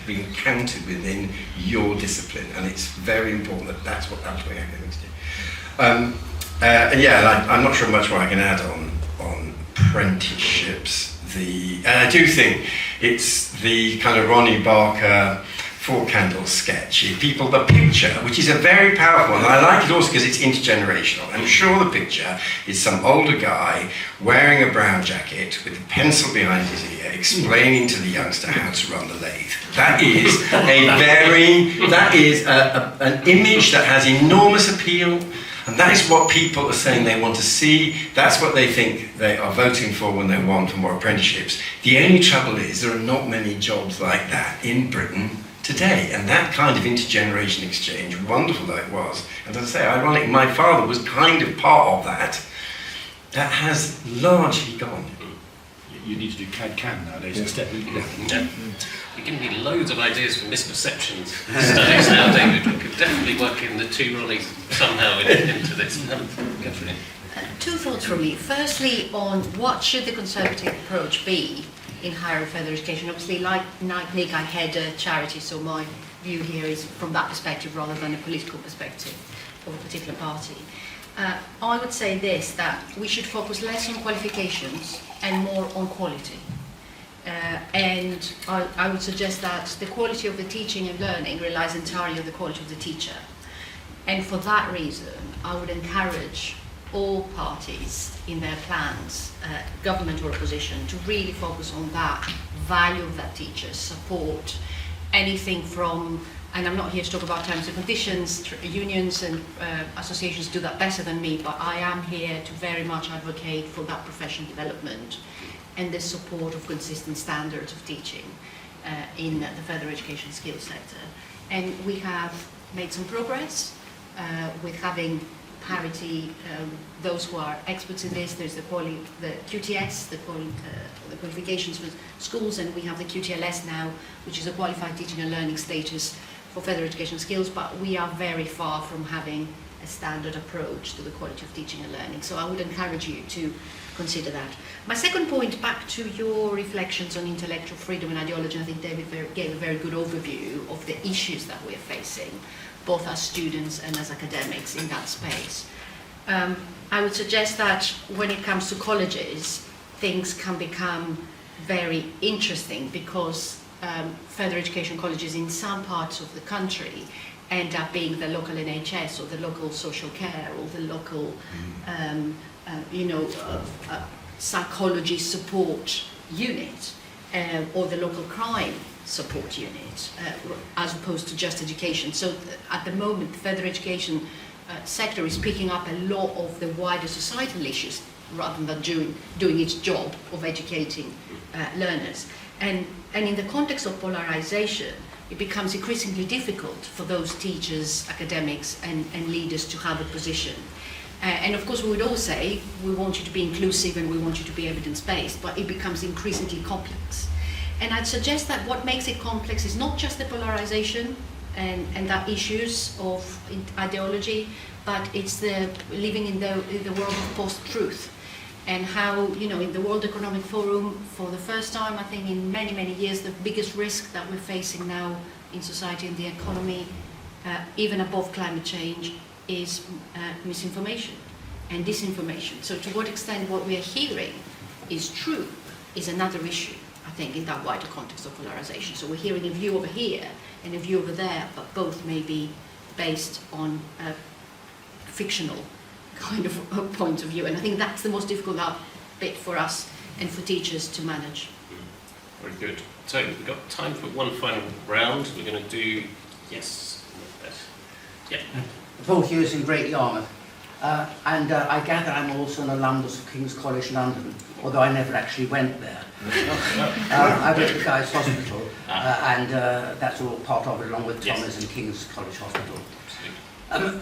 being counted within your discipline, and it's very important that that's what academics do. And I'm not sure much more I can add on apprenticeships. I do think it's the kind of Ronnie Barker Four Candles sketch. The picture, which is a very powerful one, and I like it also because it's intergenerational. I'm sure the picture is some older guy wearing a brown jacket with a pencil behind his ear explaining to the youngster how to run the lathe. That is an image that has enormous appeal. And that is what people are saying they want to see. That's what they think they are voting for when they want for more apprenticeships. The only trouble is there are not many jobs like that in Britain today. And that kind of intergeneration exchange, wonderful though it was, and as I say, ironic, my father was kind of part of that, that has largely gone. You need to do CAD-CAM nowadays instead. Yeah. You're giving me loads of ideas for misperceptions studies now, David. We could definitely work in the two Ronnies somehow into this. Katerina. Two thoughts from me. Firstly, on what should the Conservative approach be in higher and further education? Obviously, like Nick, I head a charity, so my view here is from that perspective rather than a political perspective of a particular party. I would say this, that we should focus less on qualifications and more on quality. And I would suggest that the quality of the teaching and learning relies entirely on the quality of the teacher. And for that reason, I would encourage all parties in their plans, government or opposition, to really focus on that value of that teacher, support, anything from, and I'm not here to talk about terms and conditions, unions and associations do that better than me, but I am here to very much advocate for that professional development and the support of consistent standards of teaching in the further education skills sector. And we have made some progress with having parity, those who are experts in this. There's the QTS, the qualifications for schools, and we have the QTLS now, which is a qualified teaching and learning status for further education skills, but we are very far from having a standard approach to the quality of teaching and learning. So I would encourage you to consider that. My second point, back to your reflections on intellectual freedom and ideology, I think David gave a very good overview of the issues that we're facing, both as students and as academics in that space. I would suggest that when it comes to colleges, things can become very interesting because further education colleges in some parts of the country end up being the local NHS or the local social care or the local psychology support unit or the local crime support unit as opposed to just education. So at the moment, the further education sector is picking up a lot of the wider societal issues rather than doing its job of educating learners. And in the context of polarization, it becomes increasingly difficult for those teachers, academics and leaders to have a position. And of course we would all say, we want you to be inclusive and we want you to be evidence-based, but it becomes increasingly complex. And I'd suggest that what makes it complex is not just the polarization and that issues of ideology, but it's the living in the world of post-truth. And how, in the World Economic Forum, for the first time, I think in many, many years, the biggest risk that we're facing now in society and the economy, even above climate change, is misinformation and disinformation. So to what extent what we are hearing is true is another issue, I think, in that wider context of polarization. So we're hearing a view over here and a view over there, but both may be based on a fictional kind of point of view. And I think that's the most difficult bit for us and for teachers to manage. Very good. So we've got time for one final round. We're going to do, yes. Yeah. Paul Hughes in Great Yarmouth. And I gather I'm also an alumnus of King's College London, although I never actually went there. I went to Guy's Hospital, and that's all part of it, along with Thomas and King's College Hospital.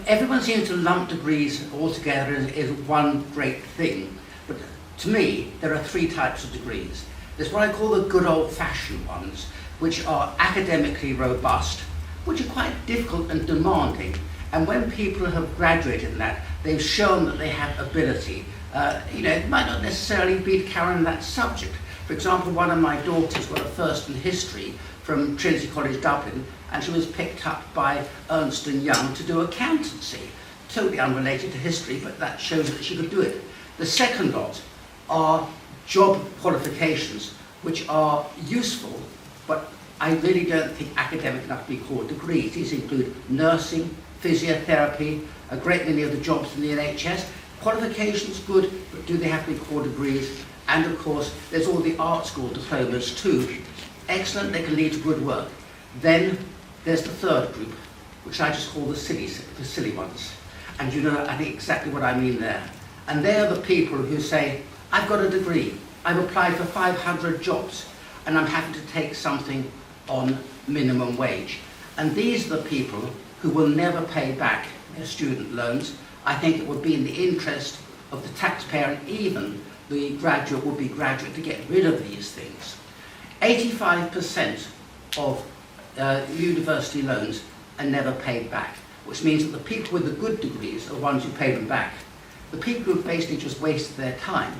Everyone seems to lump degrees all together as one great thing, but to me there are three types of degrees. There's what I call the good old-fashioned ones, which are academically robust, which are quite difficult and demanding, and when people have graduated in that, they've shown that they have ability. It might not necessarily be carrying that subject. For example, one of my daughters got a first in history from Trinity College Dublin, and she was picked up by Ernst & Young to do accountancy. Totally unrelated to history, but that shows that she could do it. The second lot are job qualifications, which are useful, but I really don't think academic enough to be called degrees. These include nursing, physiotherapy, a great many of the jobs in the NHS. Qualifications good, but do they have to be called degrees? And of course, there's all the art school diplomas too. Excellent, they can lead to good work. Then there's the third group, which I just call the silly ones. And I think exactly what I mean there. And they are the people who say, I've got a degree, I've applied for 500 jobs, and I'm happy to take something on minimum wage. And these are the people who will never pay back their student loans. I think it would be in the interest of the taxpayer and even the graduate would-be graduate to get rid of these things. 85% of university loans are never paid back, which means that the people with the good degrees are the ones who pay them back. The people who basically just wasted their time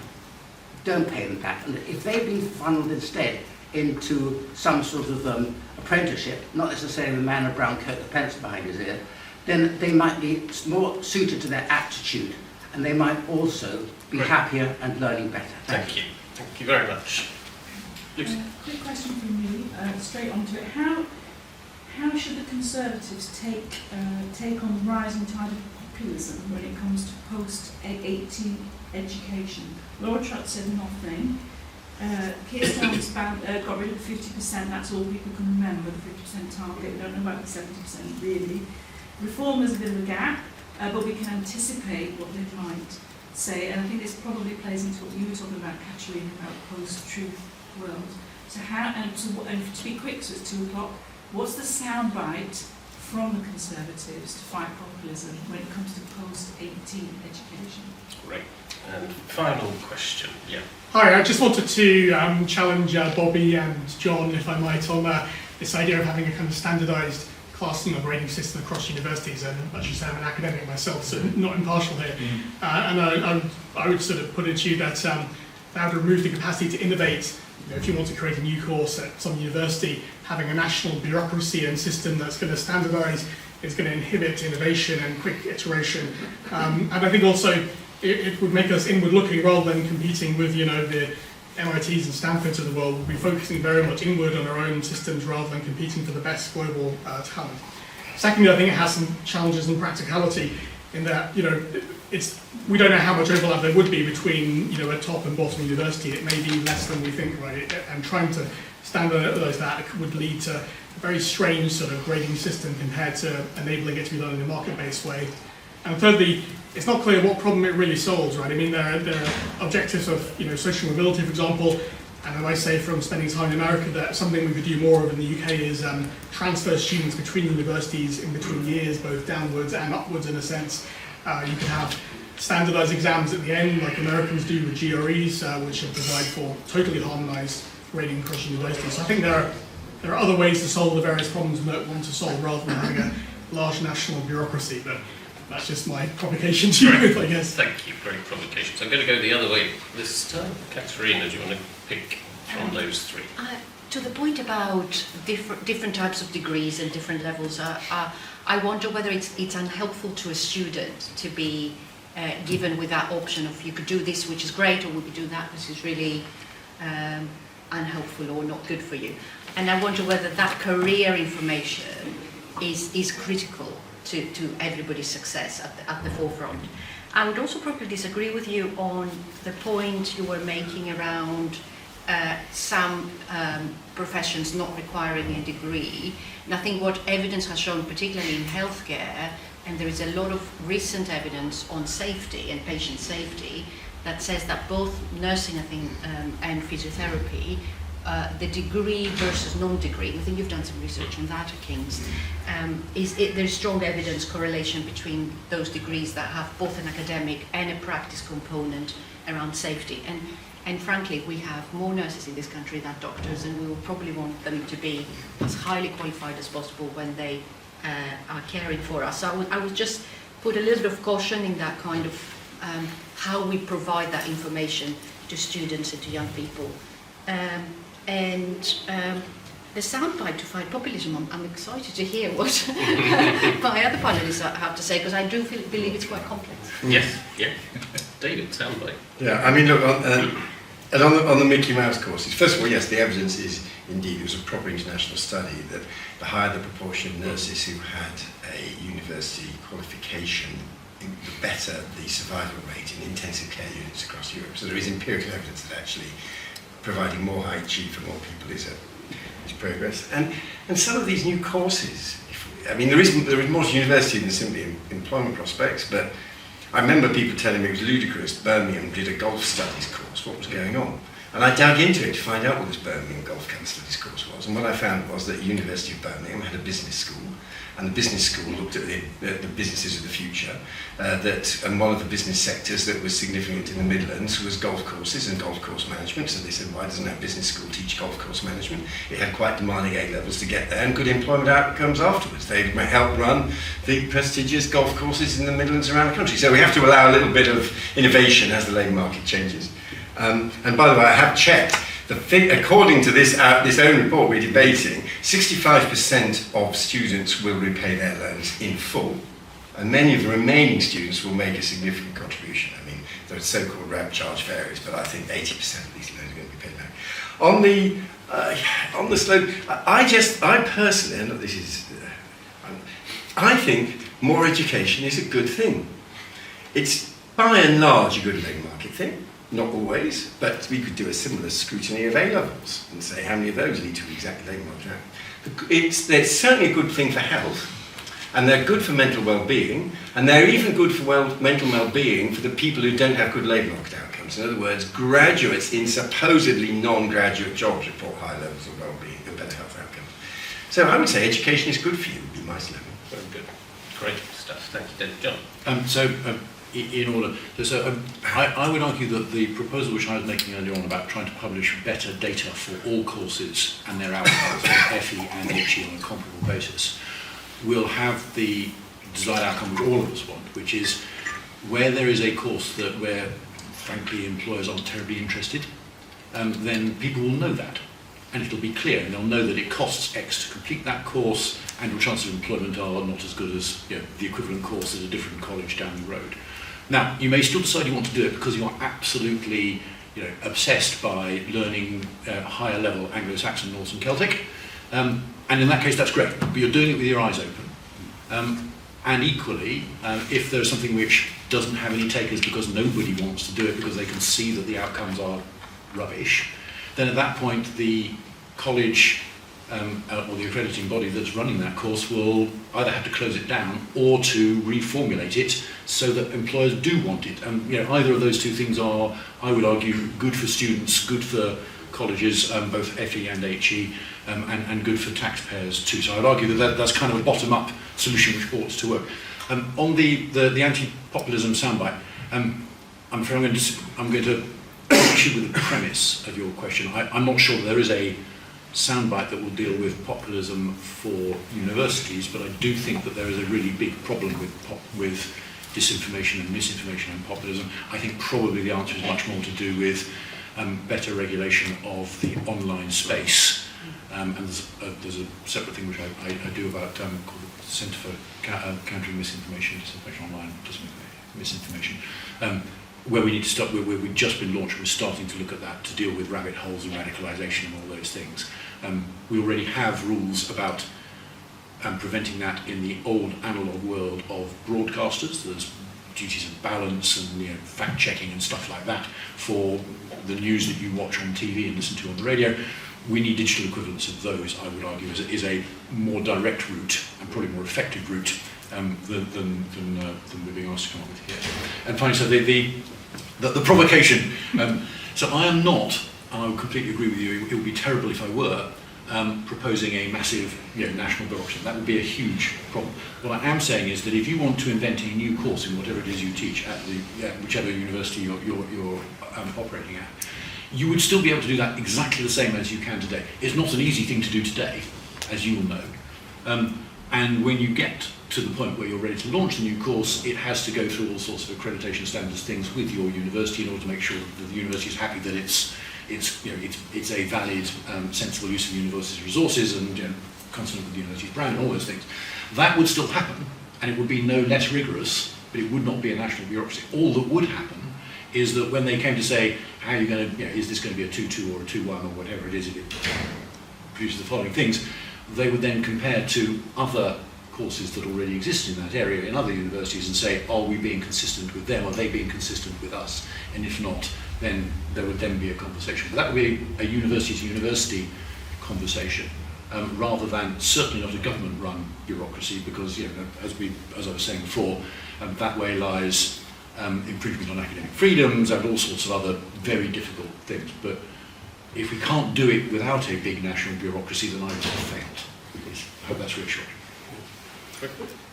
don't pay them back. And if they've been funneled instead into some sort of apprenticeship, not necessarily a man in a brown coat with a pencil behind his ear, then they might be more suited to their aptitude and they might also be Great. happier and learning better. Thank you. Thank you very much. Lucy. Quick question from me, straight onto it. How should the Conservatives take on the rising tide of populism when it comes to post-18 education? Laura Trott said nothing. Keir Starmer's got rid of the 50%, that's all people can remember, the 50% target. We don't know about the 70% really. Reform is a bit of a gap, but we can anticipate what they might say, and I think this probably plays into what you were talking about, Katerina, about post-truth world. So and to be quick, so it's 2 o'clock, what's the soundbite from the Conservatives to fight populism when it comes to post-18 education? Great. And final question. Yeah. Hi, I just wanted to challenge Bobby and John, if I might, on this idea of having a kind of standardised classroom and grading system across universities. And as you say, I'm an academic myself, so not impartial here. And I would sort of put it to you that that would remove the capacity to innovate. You know, if you want to create a new course at some university, having a national bureaucracy and system that's going to standardise is going to inhibit innovation and quick iteration. And I think also it would make us inward-looking rather than competing with, you know, the MITs and Stanfords of the world. We'll be focusing very much inward on our own systems rather than competing for the best global talent. Secondly, I think it has some challenges in practicality in that, you know, we don't know how much overlap there would be between, you know, a top and bottom university. It may be less than we think, right? And trying to standardise that would lead to a very strange sort of grading system compared to enabling it to be done in a market-based way. And thirdly, it's not clear what problem it really solves, right? I mean, there are objectives of, you know, social mobility, for example, and I say from spending time in America that something we could do more of in the UK is transfer students between universities in between years, both downwards and upwards in a sense. You can have standardised exams at the end, like Americans do with GREs, which should provide for totally harmonised grading across universities. So I think there are other ways to solve the various problems we want to solve rather than having a large national bureaucracy. But that's just my provocation to you, I guess. Thank you. Great provocation. So I'm going to go the other way this time. Katerina, do you want to pick from those three? To the point about different types of degrees and different levels, I wonder whether it's unhelpful to a student to be given with that option of you could do this, which is great, or we could do that, which is really unhelpful or not good for you. And I wonder whether that career information is critical to everybody's success at the forefront. I would also probably disagree with you on the point you were making around some professions not requiring a degree. And I think what evidence has shown, particularly in healthcare, and there is a lot of recent evidence on safety and patient safety that says that both nursing, I think, and physiotherapy, the degree versus non-degree, I think you've done some research on that at King's, there's strong evidence correlation between those degrees that have both an academic and a practice component around safety. And frankly, we have more nurses in this country than doctors, and we will probably want them to be as highly qualified as possible when they are caring for us. So I would just put a little bit of caution in that kind of how we provide that information to students and to young people. The soundbite to fight populism, I'm excited to hear what my other panelists have to say, because I do believe it's quite complex. Yes, yeah. David, soundbite. Yeah, I mean, look, on the Mickey Mouse courses, first of all, yes, the evidence is indeed, there was a proper international study that the higher the proportion of nurses who had a university qualification, the better the survival rate in intensive care units across Europe. So there is empirical evidence that actually providing more HEPI for more people is progress. And some of these new courses, I mean, there is more to university than simply employment prospects, but I remember people telling me it was ludicrous. Birmingham did a golf studies course. What was going on? And I dug into it to find out what this Birmingham Golf Studies course was. And what I found was that the University of Birmingham had a business school, and the business school looked at the businesses of the future. And one of the business sectors that was significant in the Midlands was golf courses and golf course management. So they said, why doesn't that business school teach golf course management? It had quite demanding A levels to get there, and good employment outcomes afterwards. They helped run the prestigious golf courses in the Midlands around the country. So we have to allow a little bit of innovation as the labour market changes. And by the way, I have checked. According to this own report we're debating, 65% of students will repay their loans in full And many of the remaining students will make a significant contribution. I mean, there are so-called ramp charge varies, but I think 80% of these loans are going to be paid back. On the slope, I personally, and this is, I think more education is a good thing. It's by and large a good labour market thing. Not always, but we could do a similar scrutiny of A-levels and say how many of those lead to the exact labour market. It's certainly a good thing for health, and they're good for mental well-being, and they're even good for mental well-being for the people who don't have good labour market outcomes. In other words, graduates in supposedly non-graduate jobs report high levels of well-being and better health outcomes. So I would say education is good for you, would be my slogan. Very good. Great stuff. Thank you, David. John. In order, I would argue that the proposal which I was making earlier on about trying to publish better data for all courses and their outcomes, FE and HE on a comparable basis, will have the desired outcome which all of us want, which is where there is a course where, frankly, employers aren't terribly interested, then people will know that. And it'll be clear, and they'll know that it costs X to complete that course, and your chances of employment are not as good as the equivalent course at a different college down the road. Now, you may still decide you want to do it because you're absolutely obsessed by learning higher level Anglo-Saxon, Norse and Celtic, and in that case that's great, but you're doing it with your eyes open. And equally, if there's something which doesn't have any takers because nobody wants to do it because they can see that the outcomes are rubbish, then at that point the college or the accrediting body that's running that course will either have to close it down or to reformulate it so that employers do want it. And either of those two things are, I would argue, good for students, good for colleges, both FE and HE, and good for taxpayers too. So I'd argue that's kind of a bottom-up solution which ought to work. On the anti-populism soundbite, I'm going to issue with the premise of your question. I'm not sure there is a soundbite that will deal with populism for universities, but I do think that there is a really big problem with disinformation and misinformation and populism. I think probably the answer is much more to do with better regulation of the online space. And there's a separate thing which I do about called the Centre for Countering Misinformation, Disinformation Online, Misinformation, where we need to start, where we've just been launched, we're starting to look at that to deal with rabbit holes and radicalisation and all those things. We already have rules about preventing that in the old analogue world of broadcasters. There's duties of balance and fact-checking and stuff like that for the news that you watch on TV and listen to on the radio. We need digital equivalents of those, I would argue, is a more direct route and probably more effective route than we're being asked to come up with here. And finally, so the provocation. So I am not, and I would completely agree with you, it would be terrible if I were, proposing a massive national bureaucracy. That would be a huge problem. What I am saying is that if you want to invent a new course in whatever it is you teach at whichever university you're operating at, you would still be able to do that exactly the same as you can today. It's not an easy thing to do today, as you will know. And when you get to the point where you're ready to launch the new course, it has to go through all sorts of accreditation standards things with your university in order to make sure that the university is happy that it's a valid, sensible use of the university's resources and consonant with the university's brand and all those things. That would still happen, and it would be no less rigorous, but it would not be a national bureaucracy. All that would happen is that when they came to say, how are you going to, is this going to be a 2-2 or a 2-1 or whatever it is, if it produces the following things, they would then compare to other courses that already exist in that area in other universities and say, are we being consistent with them? Are they being consistent with us? And if not, then there would then be a conversation. But that would be a university-to-university conversation, rather than certainly not a government-run bureaucracy, because as I was saying before, that way lies infringement on academic freedoms and all sorts of other very difficult things. But if we can't do it without a big national bureaucracy, then I would have failed. I hope that's reassuring.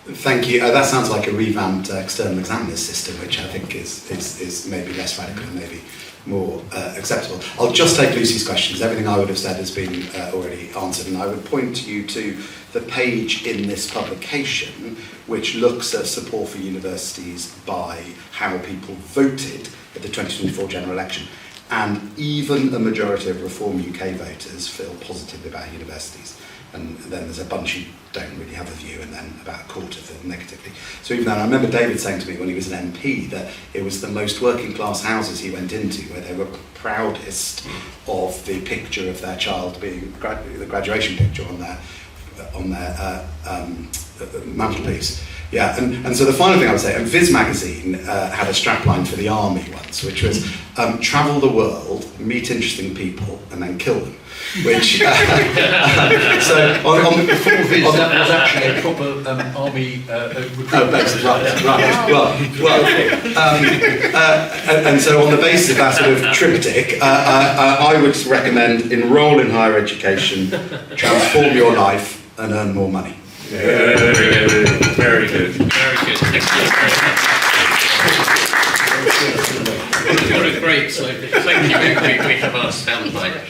Thank you. That sounds like a revamped external examiners system, which I think is maybe less radical and maybe more acceptable. I'll just take Lucy's questions. Everything I would have said has been already answered, and I would point you to the page in this publication which looks at support for universities by how people voted at the 2024 general election. And even the majority of Reform UK voters feel positively about universities. and then there's a bunch who don't really have a view, and then about a quarter feel negatively. So even then, I remember David saying to me when he was an MP that it was the most working class houses he went into where they were proudest of the picture of their child being the graduation picture on their mantelpiece. Yeah, and so the final thing I would say, and Viz magazine had a strapline for the army once, which was travel the world, meet interesting people, and then kill them. Which so on Before Viz, that was actually a proper army recruitment. And so on the basis of that sort of triptych, I would recommend enrol in higher education, transform your life, and earn more money. Very good. Very good. Thank you very much. What a great slogan. Thank you. We have our soundbite.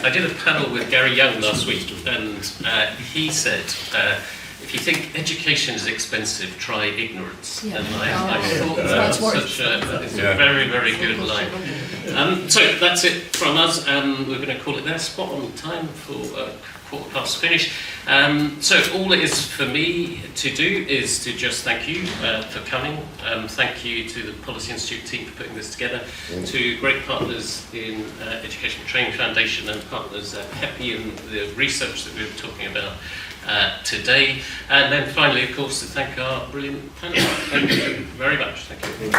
I did a panel with Gary Young last week, and he said, if you think education is expensive, try ignorance. Yeah. And I thought that was such a very, very good line. So that's it from us. We're going to call it there. Spot on time for quarter past finish. So all it is for me to do is to just thank you for coming. Thank you to the Policy Institute team for putting this together, to great partners in Education Training Foundation and partners at HEPI and the research that we were talking about today. And then finally, of course, to thank our brilliant panel. Thank you very much. Thank you.